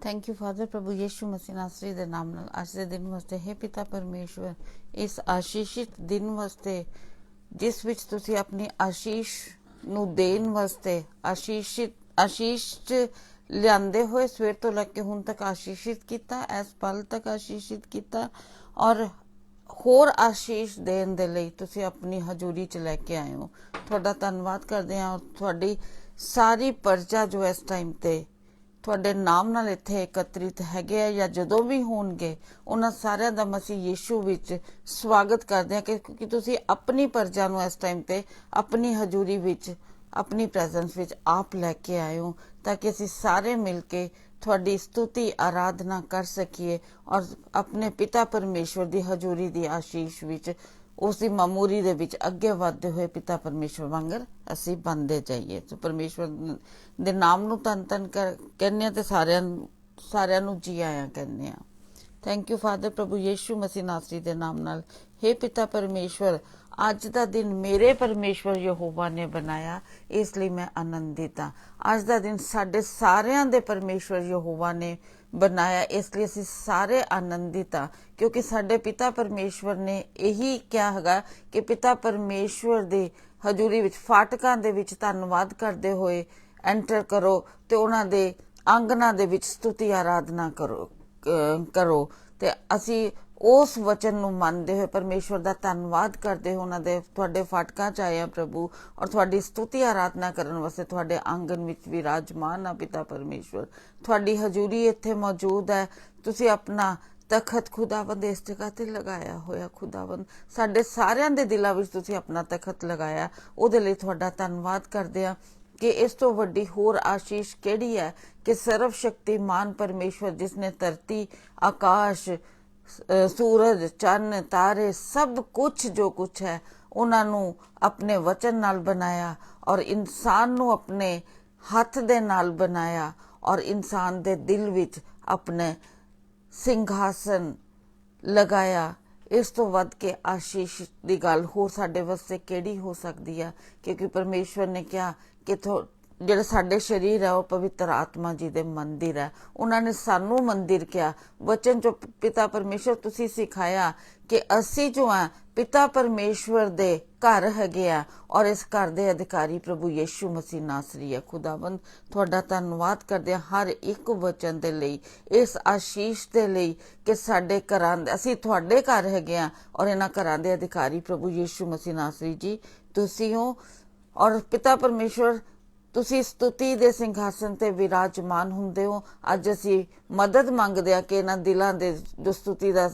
Thank you father. प्रभु यीशु मसीह नासरी दे नाम नाल आज दे दिन वास्ते हे पिता परमेश्वर, इस आशीषित दिन वास्ते जिस विच तुसी अपनी आशीष नू देन वास्ते आशीष लियांदे होए सवेर तो लैके हुण तक आशीषित किता, इस पल तक आशीषित किता और होर आशीष देण दे लई तुसी अपनी हजूरी च लैके आए हो। तुहाडा धन्नवाद करदे हां। और तुहाडी सारी प्रजा जो इस टाइम ते ਤੁਹਾਡੇ ਨਾਮ ਨਾਲ ਇੱਥੇ ਇਕੱਤਰਿਤ ਹੈਗੇ ਆ ਜਾਂ ਜਦੋਂ ਵੀ ਹੋਣਗੇ, ਉਹਨਾਂ ਸਾਰਿਆਂ ਦਾ ਮਸੀਹ ਯੀਸ਼ੂ ਵਿੱਚ ਸਵਾਗਤ ਕਰਦੇ ਆ ਕਿਉਂਕਿ ਤੁਸੀਂ ਆਪਣੀ ਪ੍ਰਜਾ ਨੂੰ ਇਸ ਟਾਈਮ ਤੇ ਆਪਣੀ ਹਜ਼ੂਰੀ ਵਿੱਚ, ਆਪਣੀ ਪ੍ਰੈਜ਼ੈਂਸ ਵਿੱਚ ਆਪ ਲੈ ਕੇ ਆਏ ਹੋ ਤਾਂ ਕਿ ਅਸੀਂ ਸਾਰੇ ਮਿਲ ਕੇ ਤੁਹਾਡੀ ਸਤੁਤੀ ਆਰਾਧਨਾ ਕਰ ਸਕੀਏ ਔਰ ਆਪਣੇ ਪਿਤਾ ਪਰਮੇਸ਼ਵਰ ਦੀ ਹਜ਼ੂਰੀ ਦੀ ਆਸ਼ੀਸ਼ ਵਿੱਚ, ਉਸ ਦੀ ਮਾਮੂਰੀ ਦੇ ਵਿੱਚ ਅੱਗੇ ਵਧਦੇ ਹੋਏ ਪਿਤਾ ਪਰਮੇਸ਼ਵਰ ਵਾਂਗਰ ਅਸੀਂ ਬਣਦੇ ਜਾਈਏ। ਸੋ ਪਰਮੇਸ਼ਵਰ ਦੇ ਨਾਮ ਨੂੰ ਧੰਨ ਧੰਨ ਕਹਿੰਦੇ ਆ ਤੇ ਸਾਰਿਆਂ ਨੂੰ ਜੀ ਆਇਆਂ ਕਹਿੰਦੇ ਆ। Thank you father. ਪ੍ਰਭੂ ਯੀਸ਼ੂ ਮਸੀਹ ਨਾਸਰੀ ਦੇ ਨਾਮ ਨਾਲ हे ਪਿਤਾ ਪਰਮੇਸ਼ਵਰ, ਅੱਜ ਦਾ ਦਿਨ ਮੇਰੇ ਪਰਮੇਸ਼ਵਰ ਯਹੋਵਾ ਨੇ ਬਣਾਇਆ, ਇਸ ਲਈ ਮੈਂ ਆਨੰਦਿਤ ਹਾਂ। ਅੱਜ ਦਾ ਦਿਨ ਸਾਡੇ ਸਾਰਿਆਂ ਦੇ ਪਰਮੇਸ਼ਵਰ ਯਹੋਵਾ ਨੇ ਬਣਾਇਆ, ਇਸ ਲਈ ਅਸੀਂ ਸਾਰੇ ਆਨੰਦਿਤ ਹਾਂ ਕਿਉਂਕਿ ਸਾਡੇ ਪਿਤਾ ਪਰਮੇਸ਼ਵਰ ਨੇ ਇਹੀ ਕਿਹਾ ਹੈਗਾ ਕਿ ਪਿਤਾ ਪਰਮੇਸ਼ਵਰ ਦੀ ਹਜ਼ੂਰੀ ਵਿੱਚ, ਫਾਟਕਾਂ ਦੇ ਵਿੱਚ ਧੰਨਵਾਦ ਕਰਦੇ ਹੋਏ ਐਂਟਰ ਕਰੋ ਤੇ ਉਹਨਾਂ ਦੇ ਆਂਗਨਾਂ ਦੇ ਵਿੱਚ ਸਤੁਤੀ ਆਰਾਧਨਾ ਕਰੋ ਤੇ ਅਸੀਂ ਉਸ ਵਚਨ ਨੂੰ ਮੰਨਦੇ ਹੋਏ ਪਰਮੇਸ਼ਵਰ ਦਾ ਧੰਨਵਾਦ ਕਰਦੇ ਹੋ। ਉਹਨਾਂ ਦੇ ਤੁਹਾਡੇ ਫਾਟਕਾਂ 'ਚ ਆਏ ਆ ਪ੍ਰਭੂ ਔਰ ਤੁਹਾਡੀ ਸਤੁਤੀ ਆਰਾਧਨਾ ਕਰਨ ਵਾਸਤੇ ਤੁਹਾਡੇ ਆਂਗਨ ਵਿੱਚ ਵਿਰਾਜਮਾਨ ਆ ਪਿਤਾ ਪਰਮੇਸ਼ਵਰ। ਤੁਹਾਡੀ ਹਜ਼ੂਰੀ ਇੱਥੇ ਮੌਜੂਦ ਹੈ। ਤੁਸੀਂ ਆਪਣਾ ਤਖਤ ਖੁਦਾਵੰਦ ਇਸ ਜਗ੍ਹਾ ਤੇ ਲਗਾਇਆ ਹੋਇਆ। ਖੁਦਾਵੰਦ, ਸਾਡੇ ਸਾਰਿਆਂ ਦੇ ਦਿਲਾਂ ਵਿੱਚ ਤੁਸੀਂ ਆਪਣਾ ਤਖਤ ਲਗਾਇਆ, ਉਹਦੇ ਲਈ ਤੁਹਾਡਾ ਧੰਨਵਾਦ ਕਰਦੇ ਆ ਕਿ ਇਸ ਤੋਂ ਵੱਡੀ ਹੋਰ ਆਸ਼ੀਸ਼ ਕਿਹੜੀ ਹੈ ਕਿ ਸਰਵ ਸ਼ਕਤੀਮਾਨ ਪਰਮੇਸ਼ਵਰ ਜਿਸ ਨੇ ਧਰਤੀ, ਆਕਾਸ਼, ਸੂਰਜ, ਚੰਨ, ਤਾਰੇ, ਸਭ ਕੁਛ ਜੋ ਕੁਛ ਹੈ ਉਹਨਾਂ ਨੂੰ ਆਪਣੇ ਵਚਨ ਨਾਲ ਬਣਾਇਆ ਔਰ ਇਨਸਾਨ ਨੂੰ ਆਪਣੇ ਹੱਥ ਦੇ ਨਾਲ ਬਣਾਇਆ ਔਰ ਇਨਸਾਨ ਦੇ ਦਿਲ ਵਿੱਚ ਆਪਣੇ ਸਿੰਘਾਸਨ ਲਗਾਇਆ। ਇਸ ਤੋਂ ਵੱਧ ਕੇ ਆਸ਼ੀਸ਼ ਦੀ ਗੱਲ ਹੋਰ ਸਾਡੇ ਵਾਸਤੇ ਕਿਹੜੀ ਹੋ ਸਕਦੀ ਆ ਕਿਉਂਕਿ ਪਰਮੇਸ਼ਵਰ ਨੇ ਕਿਹਾ ਕਿ ਜਿਹੜੇ ਸਾਡੇ ਸਰੀਰ ਹੈ ਉਹ ਪਵਿੱਤਰ ਆਤਮਾ ਜੀ ਦੇ ਮੰਦਿਰ ਹੈ। ਉਹਨਾਂ ਨੇ ਸਾਨੂੰ ਮੰਦਿਰ ਕਿਹਾ। ਵਚਨ ਚੋਂ ਪਿਤਾ ਪਰਮੇਸ਼ਵਰ ਤੁਸੀਂ ਸਿਖਾਇਆ ਕਿ ਅਸੀਂ ਜੋ ਹੈ ਪਿਤਾ ਪਰਮੇਸ਼ਵਰ ਦੇ ਘਰ ਹੈਗੇ ਆ ਔਰ ਇਸ ਘਰ ਦੇ ਅਧਿਕਾਰੀ ਪ੍ਰਭੂ ਯੀਸ਼ੂ ਮਸੀਹ ਨਾਸਰੀ ਹੈ। ਖੁਦਾਵੰਦ, ਤੁਹਾਡਾ ਧੰਨਵਾਦ ਕਰਦੇ ਹਾਂ ਹਰ ਇੱਕ ਵਚਨ ਦੇ ਲਈ, ਇਸ ਆਸ਼ੀਸ਼ ਦੇ ਲਈ ਕਿ ਸਾਡੇ ਘਰਾਂ ਅਸੀਂ ਤੁਹਾਡੇ ਘਰ ਹੈਗੇ ਆ ਔਰ ਇਹਨਾਂ ਘਰਾਂ ਦੇ ਅਧਿਕਾਰੀ ਪ੍ਰਭੂ ਯੀਸ਼ੂ ਮਸੀਹ ਨਾਸਰੀ ਜੀ ਤੁਸੀਂ ਹੋ। ਔਰ ਪਿਤਾ ਪਰਮੇਸ਼ਵਰ, ਤੁਸੀਂ ਸਤੁਤੀ ਦੇ ਸਿੰਘਾਸਨ ਤੇ ਵਿਰਾਜਮਾਨ ਹੁੰਦੇ ਹੋ। ਅੱਜ ਅਸੀਂ ਮਦਦ ਮੰਗਦੇ ਹਾਂ ਕਿ ਇਹਨਾਂ ਦਿਲਾਂ ਦੇ ਜੋ ਸਤੁਤੀ ਦਾ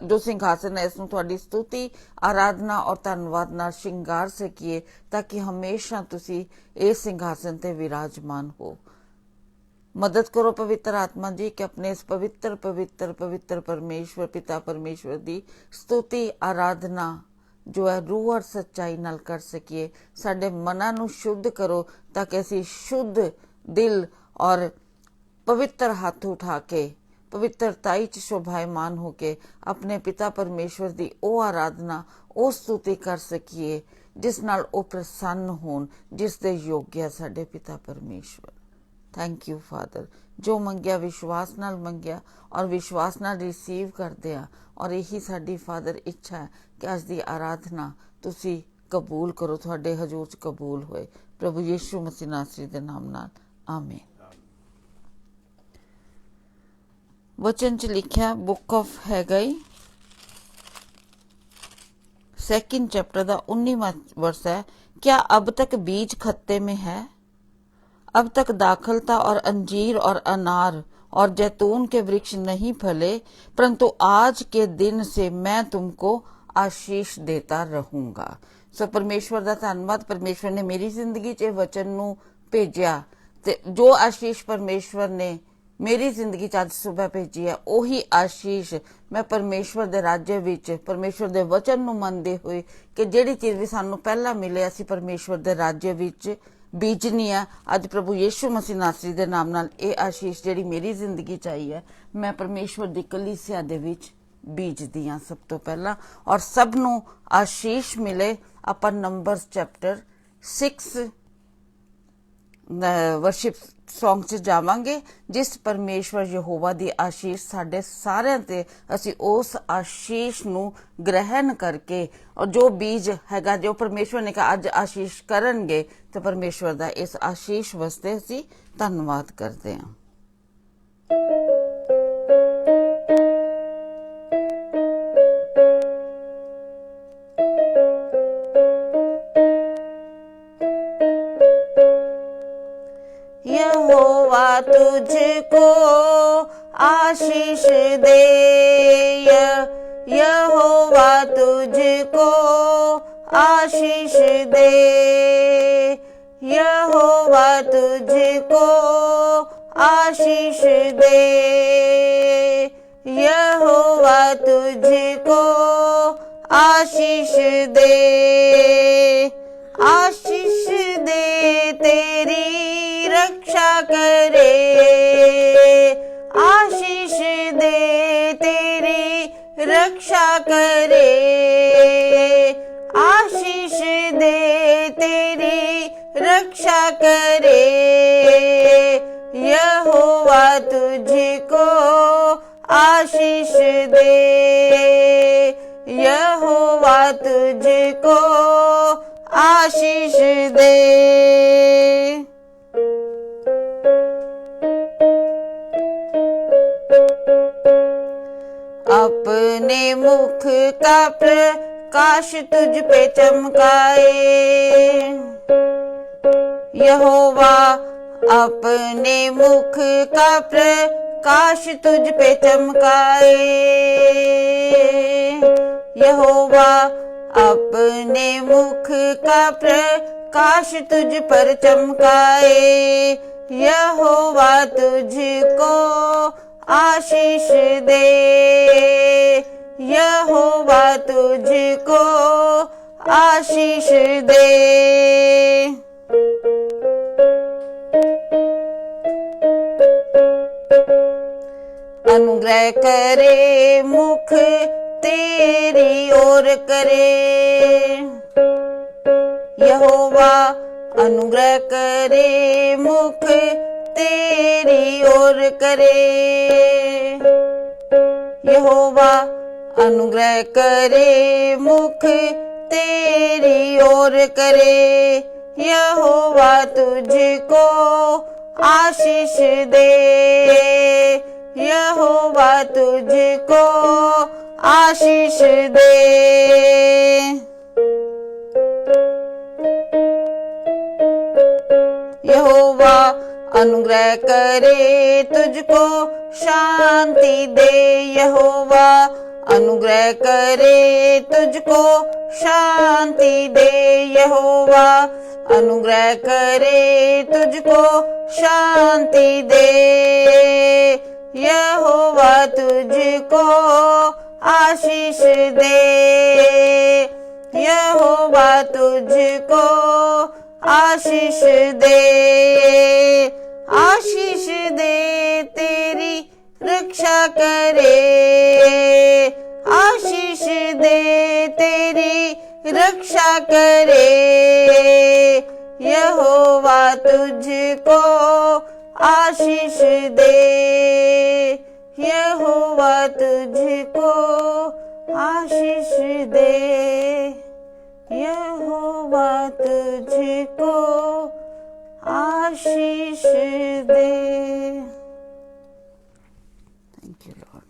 ਜੋ ਸਿੰਘਾਸਨ ਹੈ ਇਸ ਨੂੰ ਤੁਹਾਡੀ ਸਤੁਤੀ, ਆਰਾਧਨਾ ਔਰ ਧੰਨਵਾਦ ਨਾਲ ਸ਼ਿੰਗਾਰ ਸਕੀਏ ਤਾਂ ਕਿ ਹਮੇਸ਼ਾ ਤੁਸੀਂ ਇਸ ਸਿੰਘਾਸਨ ਤੇ ਵਿਰਾਜਮਾਨ ਹੋ। ਮਦਦ ਕਰੋ ਪਵਿੱਤਰ ਆਤਮਾ ਜੀ ਕਿ ਆਪਣੇ ਇਸ ਪਵਿੱਤਰ ਪਵਿੱਤਰ ਪਵਿੱਤਰ ਪਰਮੇਸ਼ਵਰ ਪਿਤਾ ਪਰਮੇਸ਼ਵਰ ਦੀ ਸਤੁਤੀ, ਆਰਾਧਨਾ ਜੋ ਹੈ ਰੂਹ ਔਰ ਸੱਚਾਈ ਨਾਲ ਕਰ ਸਕੀਏ। ਸਾਡੇ ਮਨਾਂ ਨੂੰ ਸ਼ੁੱਧ ਕਰੋ ਤਾਂ ਕਿ ਅਸੀਂ ਸ਼ੁੱਧ ਦਿਲ ਔਰ ਪਵਿੱਤਰ ਹੱਥ ਉਠਾ ਕੇ ਪਵਿੱਤਰਤਾਈ 'ਚ ਸ਼ੋਭਾਇਮਾਨ ਹੋ ਕੇ ਆਪਣੇ ਪਿਤਾ ਪਰਮੇਸ਼ਵਰ ਦੀ ਉਹ ਆਰਾਧਨਾ, ਉਹ ਸਤੁਤੀ ਕਰ ਸਕੀਏ ਜਿਸ ਨਾਲ ਉਹ ਪ੍ਰਸੰਨ ਹੋਣ, ਜਿਸ ਦੇ ਯੋਗ ਹੈ ਸਾਡੇ ਪਿਤਾ ਪਰਮੇਸ਼ਵਰ। Thank you father. ਜੋ ਮੰਗਿਆ ਵਿਸ਼ਵਾਸ ਨਾਲ ਮੰਗਿਆ ਔਰ ਵਿਸ਼ਵਾਸ ਨਾਲ ਰਿਸੀਵ ਕਰਦੇ ਆ ਔਰ ਇਹੀ ਸਾਡੀ ਫਾਦਰ ਇੱਛਾ ਹੈ ਕਿ ਅੱਜ ਦੀ ਆਰਾਧਨਾ ਤੁਸੀਂ ਕਬੂਲ ਕਰੋ, ਤੁਹਾਡੇ ਹਜ਼ੂਰ 'ਚ ਕਬੂਲ ਹੋਏ ਪ੍ਰਭੂ ਯੀਸ਼ੂ ਮਸੀਹ ਨਾਸਰੀ ਦੇ ਨਾਮ ਨਾਲ, ਆਮੀਨ। वचन च लिखा बुक ऑफ हैगाई 2 चैप्टर का 19वां वर्ष है। क्या अब तक बीज खत्ते में है? अब तक दाखलता और अंजीर और अनार और जैतून के वृक्ष नहीं फले, परंतु आज के दिन से मैं तुमको आशीष देता रहूंगा। सो परमेश्वर का धन्यवाद। परमेश्वर ने मेरी जिंदगी च वचन नू भेजिया ते जो आशीष परमेश्वर ने मेरी जिंदगी च अज सुबह भेजी है ਉਹੀ ਆਸ਼ੀਸ਼ ਮੈਂ ਪਰਮੇਸ਼ਵਰ ਦੇ ਰਾਜ੍य ਵਿੱਚ ਪਰਮੇਸ਼ਵਰ ਦੇ ਵਚਨ ਨੂੰ ਮੰਨਦੇ ਹੋਏ ਕਿ ਜਿਹੜੀ ਚੀਜ਼ ਵੀ ਸਾਨੂੰ ਪਹਿਲਾਂ ਮਿਲੇ ਅਸੀਂ ਪਰਮੇਸ਼ਵਰ ਦੇ ਰਾਜ੍य ਵਿੱਚ ਬੀਜਣੀ ਆ। ਅੱਜ ਪ੍ਰਭੂ ਯੀਸ਼ੂ ਮਸੀਹ ਨਾਸਰੀ ਦੇ ਨਾਮ ਨਾਲ ਇਹ ਆਸ਼ੀਸ਼ ਜਿਹੜੀ ਮੇਰੀ ਜ਼ਿੰਦਗੀ ਚ ਆਈ ਹੈ ਮੈਂ ਪਰਮੇਸ਼ਵਰ ਦੀ ਕਲੀਸਿਆ ਦੇ ਵਿੱਚ ਬੀਜਦੀ ਹਾਂ ਸਭ ਤੋਂ ਪਹਿਲਾਂ ਔਰ ਸਭ ਨੂੰ ਆਸ਼ੀਸ਼ ਮਿਲੇ। ਆਪਾਂ ਨੰਬਰਸ ਚੈਪਟਰ 6 वर्शिप सॉन्ग च जावांगे जिस परमेश्वर यहोवा दी आशीष साडे सारिਆਂ ते ਅਸੀਂ उस आशीष ਨੂੰ ग्रहण करके और जो बीज हैगा जो परमेश्वर ने कहा अज आशीष करनगे तो परमेश्वर दा इस आशीष वास्ते ਅਸੀਂ धन्यवाद करते हैं। यहोवा तुझको आशीष दे, यहोवा तुझको आशीष दे, यहोवा तुझको आशीष दे, यहोवा तुझको आशीष दे, आशीष दे तेरी रक्षा करे, आशीष दे तेरी रक्षा करे, आशीष दे तेरी रक्षा करे, यहोवा तुझको आशीष दे, यहोवा तुझको आशीष दे। अपने मुख का प्रकाश तुझ पे चमकाए, यहोवा अपने मुख का प्रकाश तुझ पे चमकाए, यहोवा अपने मुख का प्रकाश तुझ पर चमकाए, यहोवा तुझको आशीष दे, यहोवा तुझको आशीष दे। अनुग्रह करे मुख तेरी ओर करे, यहोवा अनुग्रह करे मुख तेरी ओर करे, यहोवा अनुग्रह करे मुख तेरी ओर करे, यहोवा तुझको आशीष दे, यहोवा तुझको आशीष दे। यहोवा अनुग्रह करे तुझको शांति दे, यहोवा अनुग्रह करे तुझको शांति दे, यहोवा अनुग्रह करे तुझको शांति दे, यहोवा तुझको आशीष दे, यहोवा तुझको आशीष दे, आशीष दे तेरी रक्षा करे, आशीष दे तेरी रक्षा करे, यहोवा तुझको आशीष दे, यहोवा तुझको आशीष दे, यहोवा तुझको आशीष दे। Thank you Lord.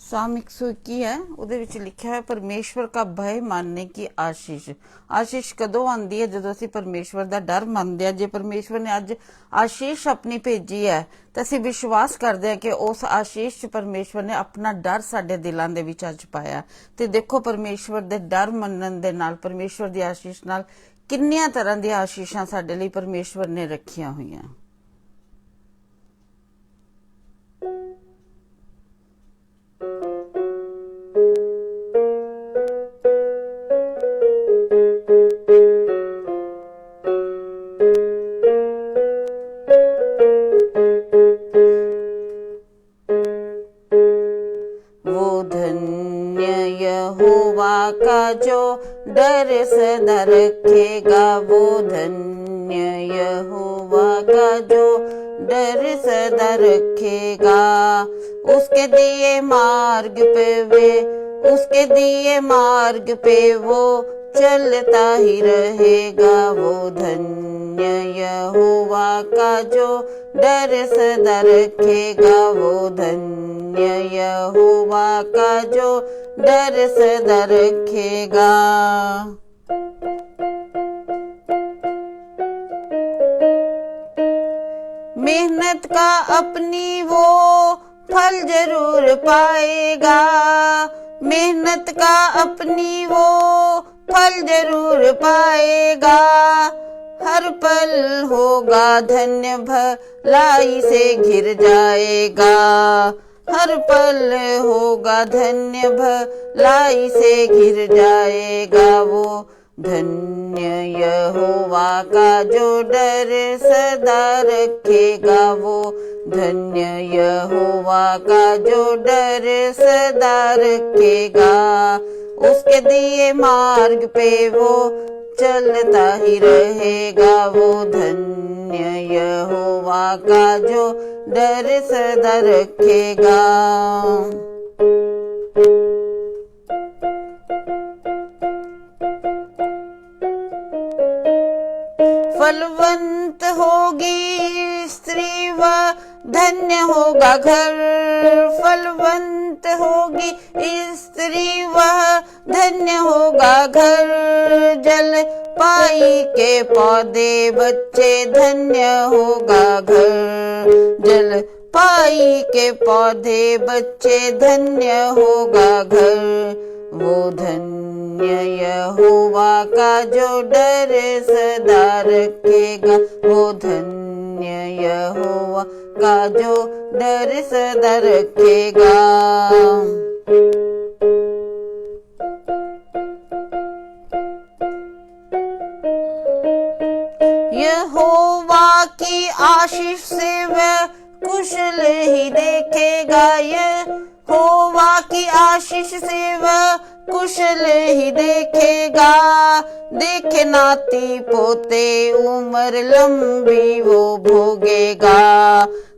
साम 121 है उहदे विच लिखा है परमेश्वर का भय मानने की आशीष। आशीष कदों आंदी है जदों असीं परमेश्वर दा डर मनदे आ। जे परमेश्वर ने अज आशीष अपनी भेजी है तो असीं विश्वास करदे हां कि उस आशीष च परमेश्वर ने अपना डर साडे दिलां दे विच अज पाया। ते देखो परमेश्वर दे डर मनन दे नाल परमेश्वर दी आशीष नाल किन्नियां तरह दी आशीषां साडे लई परमेश्वर ने रखियां होईयां। का जो डर सदा रखे, यहोवा का जो डर सदा रखेगा। उसके दिए मार्ग पे वो चलता ही रहेगा। वो धन्य यहोवा का जो डर सदा रखेगा। वो धन्य यहोवा का जो डर सदा रखेगा। मेहनत का अपनी वो फल जरूर पाएगा। मेहनत का अपनी वो फल जरूर पाएगा। हर पल होगा धन्य, भलाई से घिर जाएगा। हर पल होगा धन्य, भलाई से घिर जाएगा। वो धन्य यहोवा का जो डर सदा रखेगा। वो धन्य यहोवा का जो डर सदा रखेगा। उसके दिए मार्ग पे वो चलता ही रहेगा। वो धन्य यहोवा का जो डर सदा रखेगा। फलवंत होगी स्त्री व धन्य होगा घर। फलवंत होगी स्त्री व धन्य होगा घर। जल पाई के पौधे बच्चे धन्य होगा घर। जल पाई के पौधे बच्चे धन्य होगा घर। वो धन्य यहोवा का जो डर सदा रखेगा। वो धन्य यहोवा का जो डर सदा रखेगा। यहोवा की आशीष से वह कुशल ही देखेगा। यहोवा की आशीष से वह कुशल ही देखेगा। देखे नाती पोते उम्र लंबी वो भोगेगा।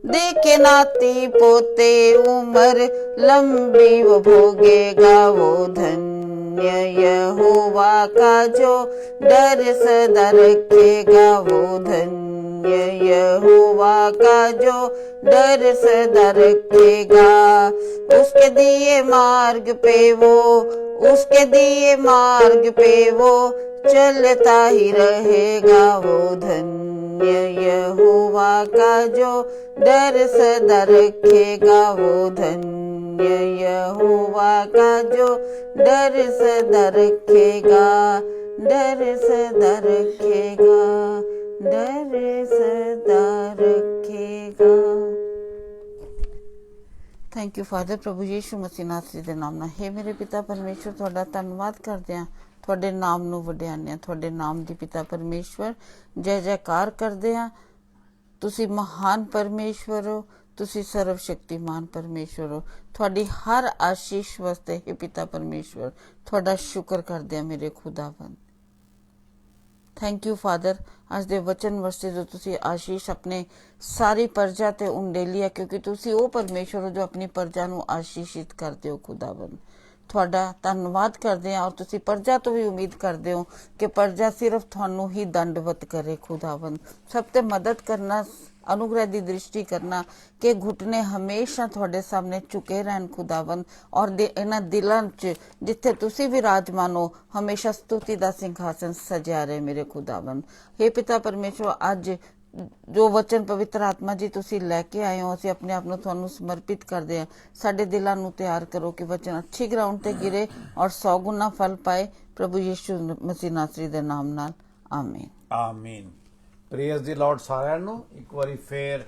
देखे नाती पोते उम्र लंबी वो भोगेगा। वो धन्य यहोवा का जो डर सदा रखेगा। वो धन्य यहोवा का जो डर सदा रखेगा। उसके दिए मार्ग पे वो चलता ही रहेगा। वो धन्य यहोवा का जो डर सदा रखेगा। वो धन्य यहोवा का जो डर सदा रखेगा। डर सदा रखेगा। डर सदा रखेगा। Thank you father. प्रभु यीशु मसीह नासरी ਦੇ ਨਾਮ ਨਾਲ ਹੈ ਮੇਰੇ ਪਿਤਾ ਪਰਮੇਸ਼ਵਰ, ਤੁਹਾਡਾ ਧੰਨਵਾਦ ਕਰਦੇ ਹਾਂ। ਤੁਹਾਡੇ ਨਾਮ ਨੂੰ ਵਡਿਆਉਂਦੇ ਹਾਂ। ਤੁਹਾਡੇ ਨਾਮ ਦੀ ਪਿਤਾ ਪਰਮੇਸ਼ਵਰ ਜੈ ਜੈਕਾਰ ਕਰਦੇ ਹਾਂ। ਤੁਸੀਂ ਮਹਾਨ ਪਰਮੇਸ਼ਵਰ ਹੋ। ਤੁਸੀਂ ਸਰਵ ਸ਼ਕਤੀਮਾਨ ਪਰਮੇਸ਼ਵਰ ਹੋ। ਤੁਹਾਡੀ ਹਰ ਆਸ਼ੀਸ਼ ਵਾਸਤੇ ਹੈ ਪਿਤਾ ਪਰਮੇਸ਼ਵਰ ਤੁਹਾਡਾ ਸ਼ੁਕਰ ਕਰਦੇ ਹਾਂ ਮੇਰੇ ਖੁਦਾਵੰਦ। Thank you father. अज दे वचन वास्ते जो तुसी आशीष अपने सारी प्रजा ते उंडेली है, क्योंकि तुसी वो परमेश्वर हो जो अपनी प्रजा नू आशीषित करते हो खुदावन। थोड़ा धन्यवाद करते हैं और तुसी प्रजा तो भी उम्मीद करते हो कि प्रजा सिर्फ थानू ही दंडवत करे खुदावन। सब ते मदद करना, अनुग्रह की दृष्टि करना कि घुटने हमेशा थोड़े सामने झुके रहन खुदावन। और इन्हां दिलों च जिथे तुसी विराजमान हो हमेशा स्तुति का सिंहासन सजा रहे मेरे खुदावन। हे पिता परमेश्वर, अज जो वचन पवित्र आत्मा जी तुसी लैके आए हो, असीं अपने आप नूं तुहानूं समर्पित करदे हां। साडे दिलां नूं तैयार करो कि वचन अच्छी ग्राउंड ते गिरे और 100 गुना फल पाए। प्रभु यीशु मसीह नासरी दे नाम नाल आमीन। आमीन। प्रेज दी लॉर्ड साਰਿਆਂ ਨੂੰ ਇੱਕ ਵਾਰੀ ਫੇਰ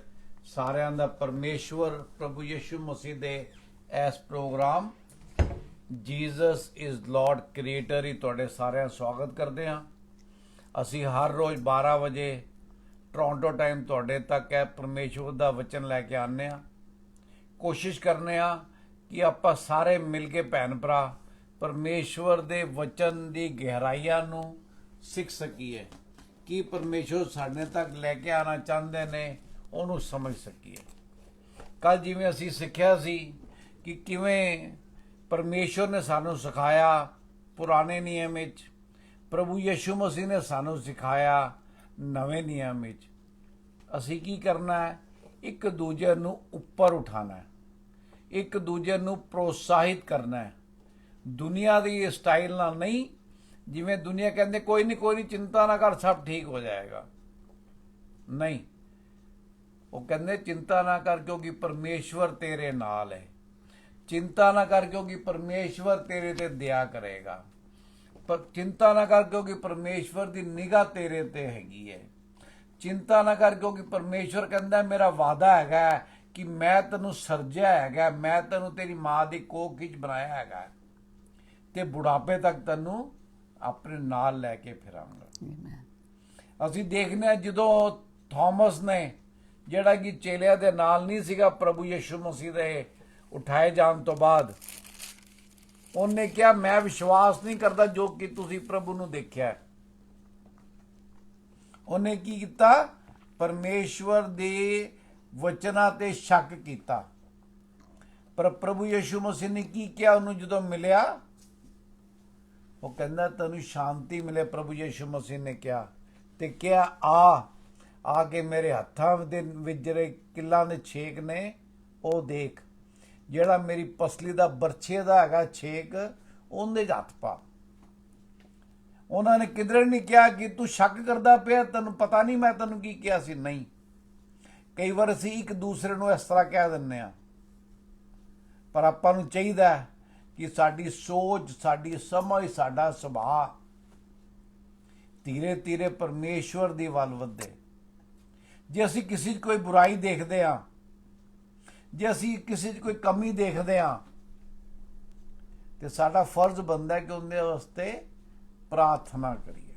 ਸਾਰਿਆਂ ਦਾ ਪਰਮੇਸ਼ਵਰ ਪ੍ਰਭੂ ਯਿਸੂ ਮਸੀਹ ਦੇ ਇਸ programme Jesus is Lord creator ਹੀ ਤੁਹਾਡੇ ਸਾਰਿਆਂ ਦਾ ਸਵਾਗਤ ਕਰਦੇ ਹਾਂ। ਅਸੀਂ ਹਰ ਰੋਜ਼ 12 ਵਜੇ ਟੋਰਾਂਟੋ ਟਾਈਮ ਤੁਹਾਡੇ ਤੱਕ ਹੈ ਪਰਮੇਸ਼ਵਰ ਦਾ ਵਚਨ ਲੈ ਕੇ ਆਉਂਦੇ ਹਾਂ। ਕੋਸ਼ਿਸ਼ ਕਰਨੇ ਆ ਕਿ ਆਪਾਂ ਸਾਰੇ ਮਿਲ ਕੇ ਭੈਣ ਭਰਾ ਪਰਮੇਸ਼ਵਰ ਦੇ ਵਚਨ ਦੀ ਗਹਿਰਾਈਆਂ ਨੂੰ ਸਿੱਖ ਸਕੀਏ। ਕੀ ਪਰਮੇਸ਼ਵਰ ਸਾਡੇ ਤੱਕ ਲੈ ਕੇ ਆਉਣਾ ਚਾਹੁੰਦੇ ਨੇ ਉਹਨੂੰ ਸਮਝ ਸਕੀਏ। ਕੱਲ ਜਿਵੇਂ ਅਸੀਂ ਸਿੱਖਿਆ ਸੀ ਕਿ ਕਿਵੇਂ ਪਰਮੇਸ਼ਵਰ ਨੇ ਸਾਨੂੰ ਸਿਖਾਇਆ ਪੁਰਾਣੇ ਨਿਯਮ ਵਿੱਚ, ਪ੍ਰਭੂ ਯਿਸੂ ਮਸੀਹ ਨੇ ਸਾਨੂੰ ਸਿਖਾਇਆ ਨਵੇਂ ਨਿਯਮ ਵਿੱਚ। ਅਸੀਂ ਕੀ ਕਰਨਾ ਹੈ? ਇੱਕ ਦੂਜੇ ਨੂੰ ਉੱਪਰ ਉਠਾਉਣਾ ਹੈ, ਇੱਕ ਦੂਜੇ ਨੂੰ ਪ੍ਰੋਤਸਾਹਿਤ ਕਰਨਾ ਹੈ। ਦੁਨੀਆ ਦੀ ਸਟਾਈਲ ਨਾਲ ਨਹੀਂ, ਜਿਵੇਂ ਦੁਨੀਆ ਕਹਿੰਦੇ ਕੋਈ ਨਹੀਂ ਚਿੰਤਾ ਨਾ ਕਰ, ਸਭ ਠੀਕ ਹੋ ਜਾਏਗਾ। ਨਹੀਂ, ਉਹ ਕਹਿੰਦੇ ਚਿੰਤਾ ਨਾ ਕਰ ਕਿਉਂਕਿ ਪਰਮੇਸ਼ਵਰ ਤੇਰੇ ਨਾਲ ਹੈ। ਚਿੰਤਾ ਨਾ ਕਰ ਕਿਉਂਕਿ ਪਰਮੇਸ਼ਵਰ ਤੇਰੇ ਤੇ ਦਇਆ ਕਰੇਗਾ। ਪਰ ਚਿੰਤਾ ਨਾ ਕਰ ਕਿਉਂਕਿ ਪਰਮੇਸ਼ਵਰ ਦੀ ਨਿਗਾਹ ਤੇਰੇ ਤੇ ਹੈਗੀ ਹੈ। ਚਿੰਤਾ ਨਾ ਕਰ ਕਿਉਂਕਿ ਪਰਮੇਸ਼ਵਰ ਕਹਿੰਦਾ ਮੇਰਾ ਵਾਅਦਾ ਹੈਗਾ ਕਿ ਮੈਂ ਤੈਨੂੰ ਸਰਜਿਆ ਹੈਗਾ, ਮੈਂ ਤੈਨੂੰ ਤੇਰੀ ਮਾਂ ਦੀ ਕੋਖ ਵਿੱਚ ਬਣਾਇਆ ਹੈਗਾ ਤੇ ਬੁਢਾਪੇ ਤੱਕ ਤੈਨੂੰ ਆਪਣੇ ਨਾਲ ਲੈ ਕੇ ਫਿਰਾਂਗਾ। ਅਸੀਂ ਦੇਖਦੇ ਹਾਂ ਜਦੋਂ ਥਾਮਸ ਨੇ, ਜਿਹੜਾ ਕਿ ਚੇਲਿਆਂ ਦੇ ਨਾਲ ਨਹੀਂ ਸੀਗਾ ਪ੍ਰਭੂ ਯਿਸੂ ਮਸੀਹ ਦੇ ਉਠਾਏ ਜਾਣ ਤੋਂ ਬਾਅਦ, ਉਹਨੇ ਕਿਹਾ ਮੈਂ ਵਿਸ਼ਵਾਸ ਨਹੀਂ ਕਰਦਾ ਜੋ ਕਿ ਤੁਸੀਂ ਪ੍ਰਭੂ ਨੂੰ ਦੇਖਿਆ। ਉਹਨੇ ਕੀ ਕੀਤਾ? ਪਰਮੇਸ਼ਵਰ ਦੇ ਵਚਨਾਂ ਤੇ ਸ਼ੱਕ ਕੀਤਾ। ਪਰ ਪ੍ਰਭੂ ਯਿਸੂ ਮਸੀਹ ਨੇ ਕੀ ਕਿਹਾ ਉਹਨੂੰ ਜਦੋਂ ਮਿਲਿਆ? ਉਹ ਕਹਿੰਦਾ ਤੈਨੂੰ ਸ਼ਾਂਤੀ ਮਿਲੇ। ਪ੍ਰਭੂ ਯਿਸੂ ਮਸੀਹ ਨੇ ਕਿਹਾ ਤੇ ਕਿਹਾ ਆ ਕੇ ਮੇਰੇ ਹੱਥਾਂ ਦੇ ਵਿੱਚ ਜਿਹੜੇ ਕਿੱਲਾਂ ਦੇ ਛੇਕ ਨੇ ਉਹ ਦੇਖ, ਜਿਹੜਾ ਮੇਰੀ ਪਸਲੀ ਦਾ ਬਰਛੇ ਦਾ ਹੈਗਾ ਛੇਕ, ਉਹਦੇ 'ਚ ਹੱਥ ਪਾ। ਉਹਨਾਂ ਨੇ ਕਿਧਰੇ ਨਹੀਂ ਕਿਹਾ ਕਿ ਤੂੰ ਸ਼ੱਕ ਕਰਦਾ ਪਿਆ, ਤੈਨੂੰ ਪਤਾ ਨਹੀਂ ਮੈਂ ਤੈਨੂੰ ਕੀ ਕਿਹਾ ਸੀ। ਨਹੀਂ, ਕਈ ਵਾਰ ਅਸੀਂ ਇੱਕ ਦੂਸਰੇ ਨੂੰ ਇਸ ਤਰ੍ਹਾਂ ਕਹਿ ਦਿੰਦੇ ਹਾਂ, ਪਰ ਆਪਾਂ ਨੂੰ ਚਾਹੀਦਾ ਕਿ ਸਾਡੀ ਸੋਚ, ਸਾਡੀ ਸਮਝ, ਸਾਡਾ ਸੁਭਾਅ ਧੀਰੇ ਧੀਰੇ ਪਰਮੇਸ਼ਵਰ ਦੀ ਵੱਲ ਵਧੇ। ਜੇ ਅਸੀਂ ਕਿਸੇ 'ਚ ਕੋਈ ਬੁਰਾਈ ਦੇਖਦੇ ਹਾਂ, ਜੇ ਅਸੀਂ ਕਿਸੇ 'ਚ ਕੋਈ ਕਮੀ ਦੇਖਦੇ ਹਾਂ, ਤੇ ਸਾਡਾ ਫਰਜ਼ ਬਣਦਾ ਕਿ ਉਹਦੇ ਵਾਸਤੇ ਪ੍ਰਾਰਥਨਾ ਕਰੀਏ।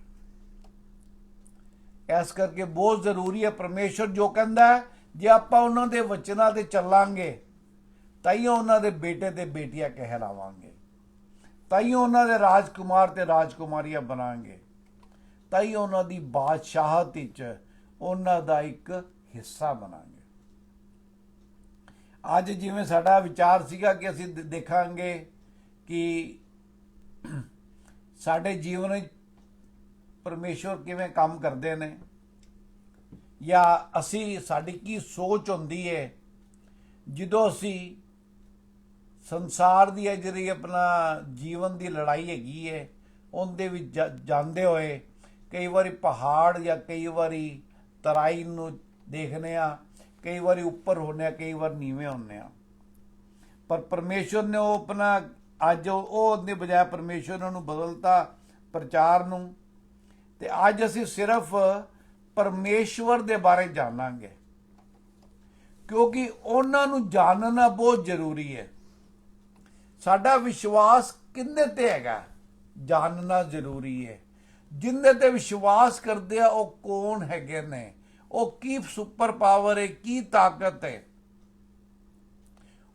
ਇਸ ਕਰਕੇ ਬਹੁਤ ਜ਼ਰੂਰੀ ਹੈ। ਪਰਮੇਸ਼ਵਰ ਜੋ ਕਹਿੰਦਾ ਹੈ, ਜੇ ਆਪਾਂ ਉਹਨਾਂ ਦੇ ਵਚਨਾਂ ਤੇ ਚੱਲਾਂਗੇ ਤਾਈਓ ਉਹਨਾਂ ਦੇ ਬੇਟੇ ਤੇ ਬੇਟੀਆਂ ਕਹਿਲਾਵਾਂਗੇ, ਤਾਈਓ ਉਹਨਾਂ ਦੇ ਰਾਜਕੁਮਾਰ ਤੇ ਰਾਜਕੁਮਾਰੀਆਂ ਬਣਾਂਗੇ, ਤਾਈਓ ਉਹਨਾਂ ਦੀ ਬਾਦਸ਼ਾਹਤ ਵਿੱਚ ਉਹਨਾਂ ਦਾ ਇੱਕ ਹਿੱਸਾ ਬਣਾਂਗੇ। ਅੱਜ ਜਿਵੇਂ ਸਾਡਾ ਵਿਚਾਰ ਸੀਗਾ ਕਿ ਅਸੀਂ ਦੇਖਾਂਗੇ ਕਿ ਸਾਡੇ ਜੀਵਨ ਵਿੱਚ ਪਰਮੇਸ਼ਵਰ ਕਿਵੇਂ ਕੰਮ ਕਰਦੇ ਨੇ, ਜਾਂ ਸਾਡੀ ਕੀ ਸੋਚ ਹੁੰਦੀ ਹੈ ਜਦੋਂ ਅਸੀਂ ਸੰਸਾਰ ਦੀ ਜਿਹੜੀ ਆਪਣਾ ਜੀਵਨ ਦੀ ਲੜਾਈ ਹੈਗੀ ਹੈ ਉਹਦੇ ਵਿੱਚ ਜਾਂਦੇ ਹੋਏ ਕਈ ਵਾਰੀ ਪਹਾੜ ਜਾਂ ਕਈ ਵਾਰੀ ਤਰਾਈ ਨੂੰ ਦੇਖਦੇ ਆ, ਕਈ ਵਾਰੀ ਉੱਪਰ ਹੁੰਦੇ ਆ, ਕਈ ਵਾਰ ਨੀਵੇਂ ਹੁੰਦੇ ਆ। ਪਰ ਪਰਮੇਸ਼ਵਰ ਨੇ ਉਹ ਆਪਣਾ ਅੱਜ ਉਹਦੇ ਬਜਾਏ ਪਰਮੇਸ਼ਵਰ ਨੂੰ ਬਦਲਤਾ ਪ੍ਰਚਾਰ ਨੂੰ, ਤੇ ਅੱਜ ਅਸੀਂ ਸਿਰਫ ਪਰਮੇਸ਼ਵਰ ਦੇ ਬਾਰੇ ਜਾਣਾਂਗੇ ਕਿਉਂਕਿ ਉਹਨਾਂ ਨੂੰ ਜਾਣਨਾ ਬਹੁਤ ਜ਼ਰੂਰੀ ਹੈ। ਸਾਡਾ ਵਿਸ਼ਵਾਸ ਕਿੰਨੇ ਤੇ ਹੈਗਾ ਜਾਣਨਾ ਜ਼ਰੂਰੀ ਹੈ। ਜਿੰਨੇ ਤੇ ਵਿਸ਼ਵਾਸ ਕਰਦੇ ਆ ਉਹ ਕੌਣ ਹੈਗੇ ਨੇ, ਉਹ ਕੀ ਸੁਪਰ ਪਾਵਰ ਹੈ, ਕੀ ਤਾਕਤ ਹੈ,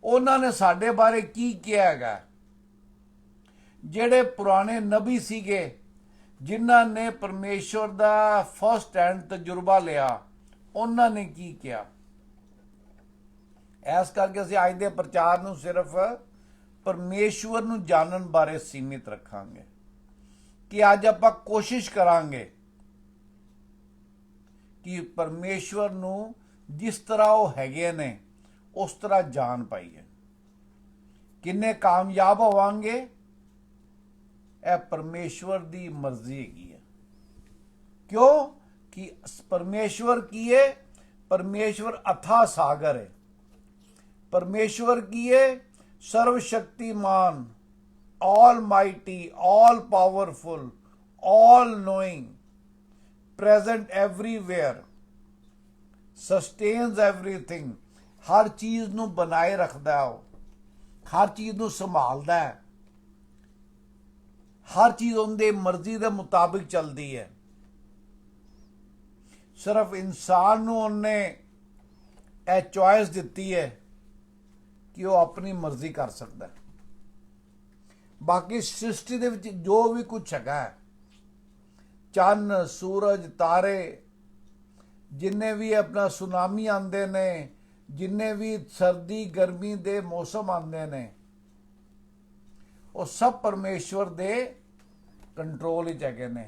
ਉਹਨਾਂ ਨੇ ਸਾਡੇ ਬਾਰੇ ਕੀ ਕਿਹਾ ਹੈਗਾ। ਜਿਹੜੇ ਪੁਰਾਣੇ ਨਬੀ ਸੀਗੇ ਜਿਨ੍ਹਾਂ ਨੇ ਪਰਮੇਸ਼ਵਰ ਦਾ ਫਸਟ ਹੈਂਡ ਤਜਰਬਾ ਲਿਆ, ਉਹਨਾਂ ਨੇ ਕੀ ਕਿਹਾ। ਇਸ ਕਰਕੇ ਅਸੀਂ ਅੱਜ ਦੇ ਪ੍ਰਚਾਰ ਨੂੰ ਸਿਰਫ ਪਰਮੇਸ਼ਵਰ ਨੂੰ ਜਾਣਨ ਬਾਰੇ ਸੀਮਿਤ ਰੱਖਾਂਗੇ ਕਿ ਅੱਜ ਆਪਾਂ ਕੋਸ਼ਿਸ਼ ਕਰਾਂਗੇ ਕਿ ਪਰਮੇਸ਼ਵਰ ਨੂੰ ਜਿਸ ਤਰ੍ਹਾਂ ਉਹ ਹੈਗੇ ਨੇ ਉਸ ਤਰ੍ਹਾਂ ਜਾਣ ਪਾਈਏ। ਕਿੰਨੇ ਕਾਮਯਾਬ ਹੋਵਾਂਗੇ ਇਹ ਪਰਮੇਸ਼ਵਰ ਦੀ ਮਰਜ਼ੀ ਹੈਗੀ ਹੈ। ਕਿਉਂ ਕਿ ਪਰਮੇਸ਼ਵਰ ਕੀ ਹੈ? ਪਰਮੇਸ਼ਵਰ ਅਥਾਹ ਸਾਗਰ ਹੈ। ਪਰਮੇਸ਼ਵਰ ਕੀ ਹੈ? ਸਰਵ ਸ਼ਕਤੀਮਾਨ, Almighty, all powerful, all knowing, present everywhere, sustains everything, ਹਰ ਚੀਜ਼ ਨੂੰ ਬਣਾਏ ਰੱਖਦਾ ਹੈ, ਹਰ ਚੀਜ਼ ਨੂੰ ਸੰਭਾਲਦਾ ਹੈ, ਹਰ ਚੀਜ਼ ਉਹਦੀ ਮਰਜ਼ੀ ਦੇ ਮੁਤਾਬਿਕ ਚੱਲਦੀ ਹੈ। ਸਿਰਫ ਇਨਸਾਨ ਨੂੰ ਉਹਨੇ ਇਹ ਚੋਇਸ ਦਿੱਤੀ ਹੈ ਕਿ ਉਹ ਆਪਣੀ ਮਰਜ਼ੀ ਕਰ ਸਕਦਾ ਹੈ। ਬਾਕੀ ਸ੍ਰਿਸ਼ਟੀ ਦੇ ਵਿੱਚ ਜੋ ਵੀ ਕੁਝ ਹੈਗਾ ਚੰਨ ਸੂਰਜ ਤਾਰੇ ਜਿੰਨੇ ਵੀ ਆਪਣਾ ਸੁਨਾਮੀ ਆਉਂਦੇ ਨੇ, ਜਿੰਨੇ ਵੀ ਸਰਦੀ ਗਰਮੀ ਦੇ ਮੌਸਮ ਆਉਂਦੇ ਨੇ, ਉਹ ਸਭ ਪਰਮੇਸ਼ਵਰ ਦੇ ਕੰਟਰੋਲ ਵਿੱਚ ਹੈਗੇ ਨੇ।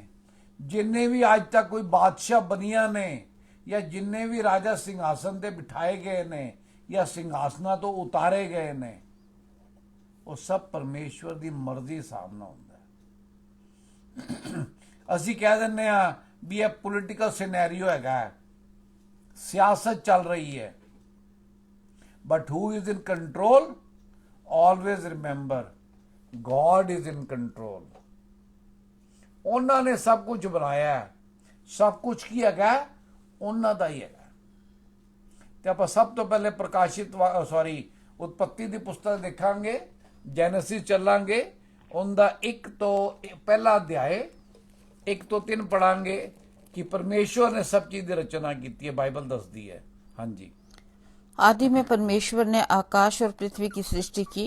ਜਿੰਨੇ ਵੀ ਅੱਜ ਤੱਕ ਕੋਈ ਬਾਦਸ਼ਾਹ ਬਣੀਆਂ ਨੇ ਜਾਂ ਜਿੰਨੇ ਵੀ ਰਾਜਾ ਸਿੰਘਾਸਨ ਤੇ ਬਿਠਾਏ ਗਏ ਨੇ ਜਾਂ ਸਿੰਘਾਸਨਾਂ ਤੋਂ ਉਤਾਰੇ ਗਏ ਨੇ, ਉਹ ਸਭ ਪਰਮੇਸ਼ਵਰ ਦੀ ਮਰਜ਼ੀ ਹਿਸਾਬ ਨਾਲ ਹੁੰਦਾ ਹੈ। ਅਸੀਂ ਕਹਿ ਦਿੰਦੇ ਆ ਵੀ ਇਹ ਪੋਲੀਟੀਕਲ ਸਿਨੈਰੀਓ ਹੈਗਾ, ਸਿਆਸਤ ਚੱਲ ਰਹੀ ਹੈ, but who is in control? Always remember, god is in control. ਉਹਨਾਂ ਨੇ ਸਭ ਕੁਝ ਬਣਾਇਆ, ਸਭ ਕੁਝ ਕੀ ਹੈਗਾ ਉਹਨਾਂ ਦਾ ਹੀ ਹੈਗਾ। ਤੇ ਆਪਾਂ ਸਭ ਤੋਂ ਪਹਿਲੇ ਉਤਪੱਤੀ ਦੀ ਪੁਸਤਕ ਦੇਖਾਂਗੇ, ਜੈਨੇਸਿਸ ਚੱਲਾਂਗੇ, ਉਹਦਾ 1 ਤੋਂ ਪਹਿਲਾ ਅਧਿਆਏ 1 ਤੋਂ 3 ਪੜਾਂਗੇ कि परमेश्वर ने सब चीज की रचना की है, बाइबल दसदी है। हाँ जी। आदि में परमेश्वर ने आकाश और पृथ्वी की सृष्टि की।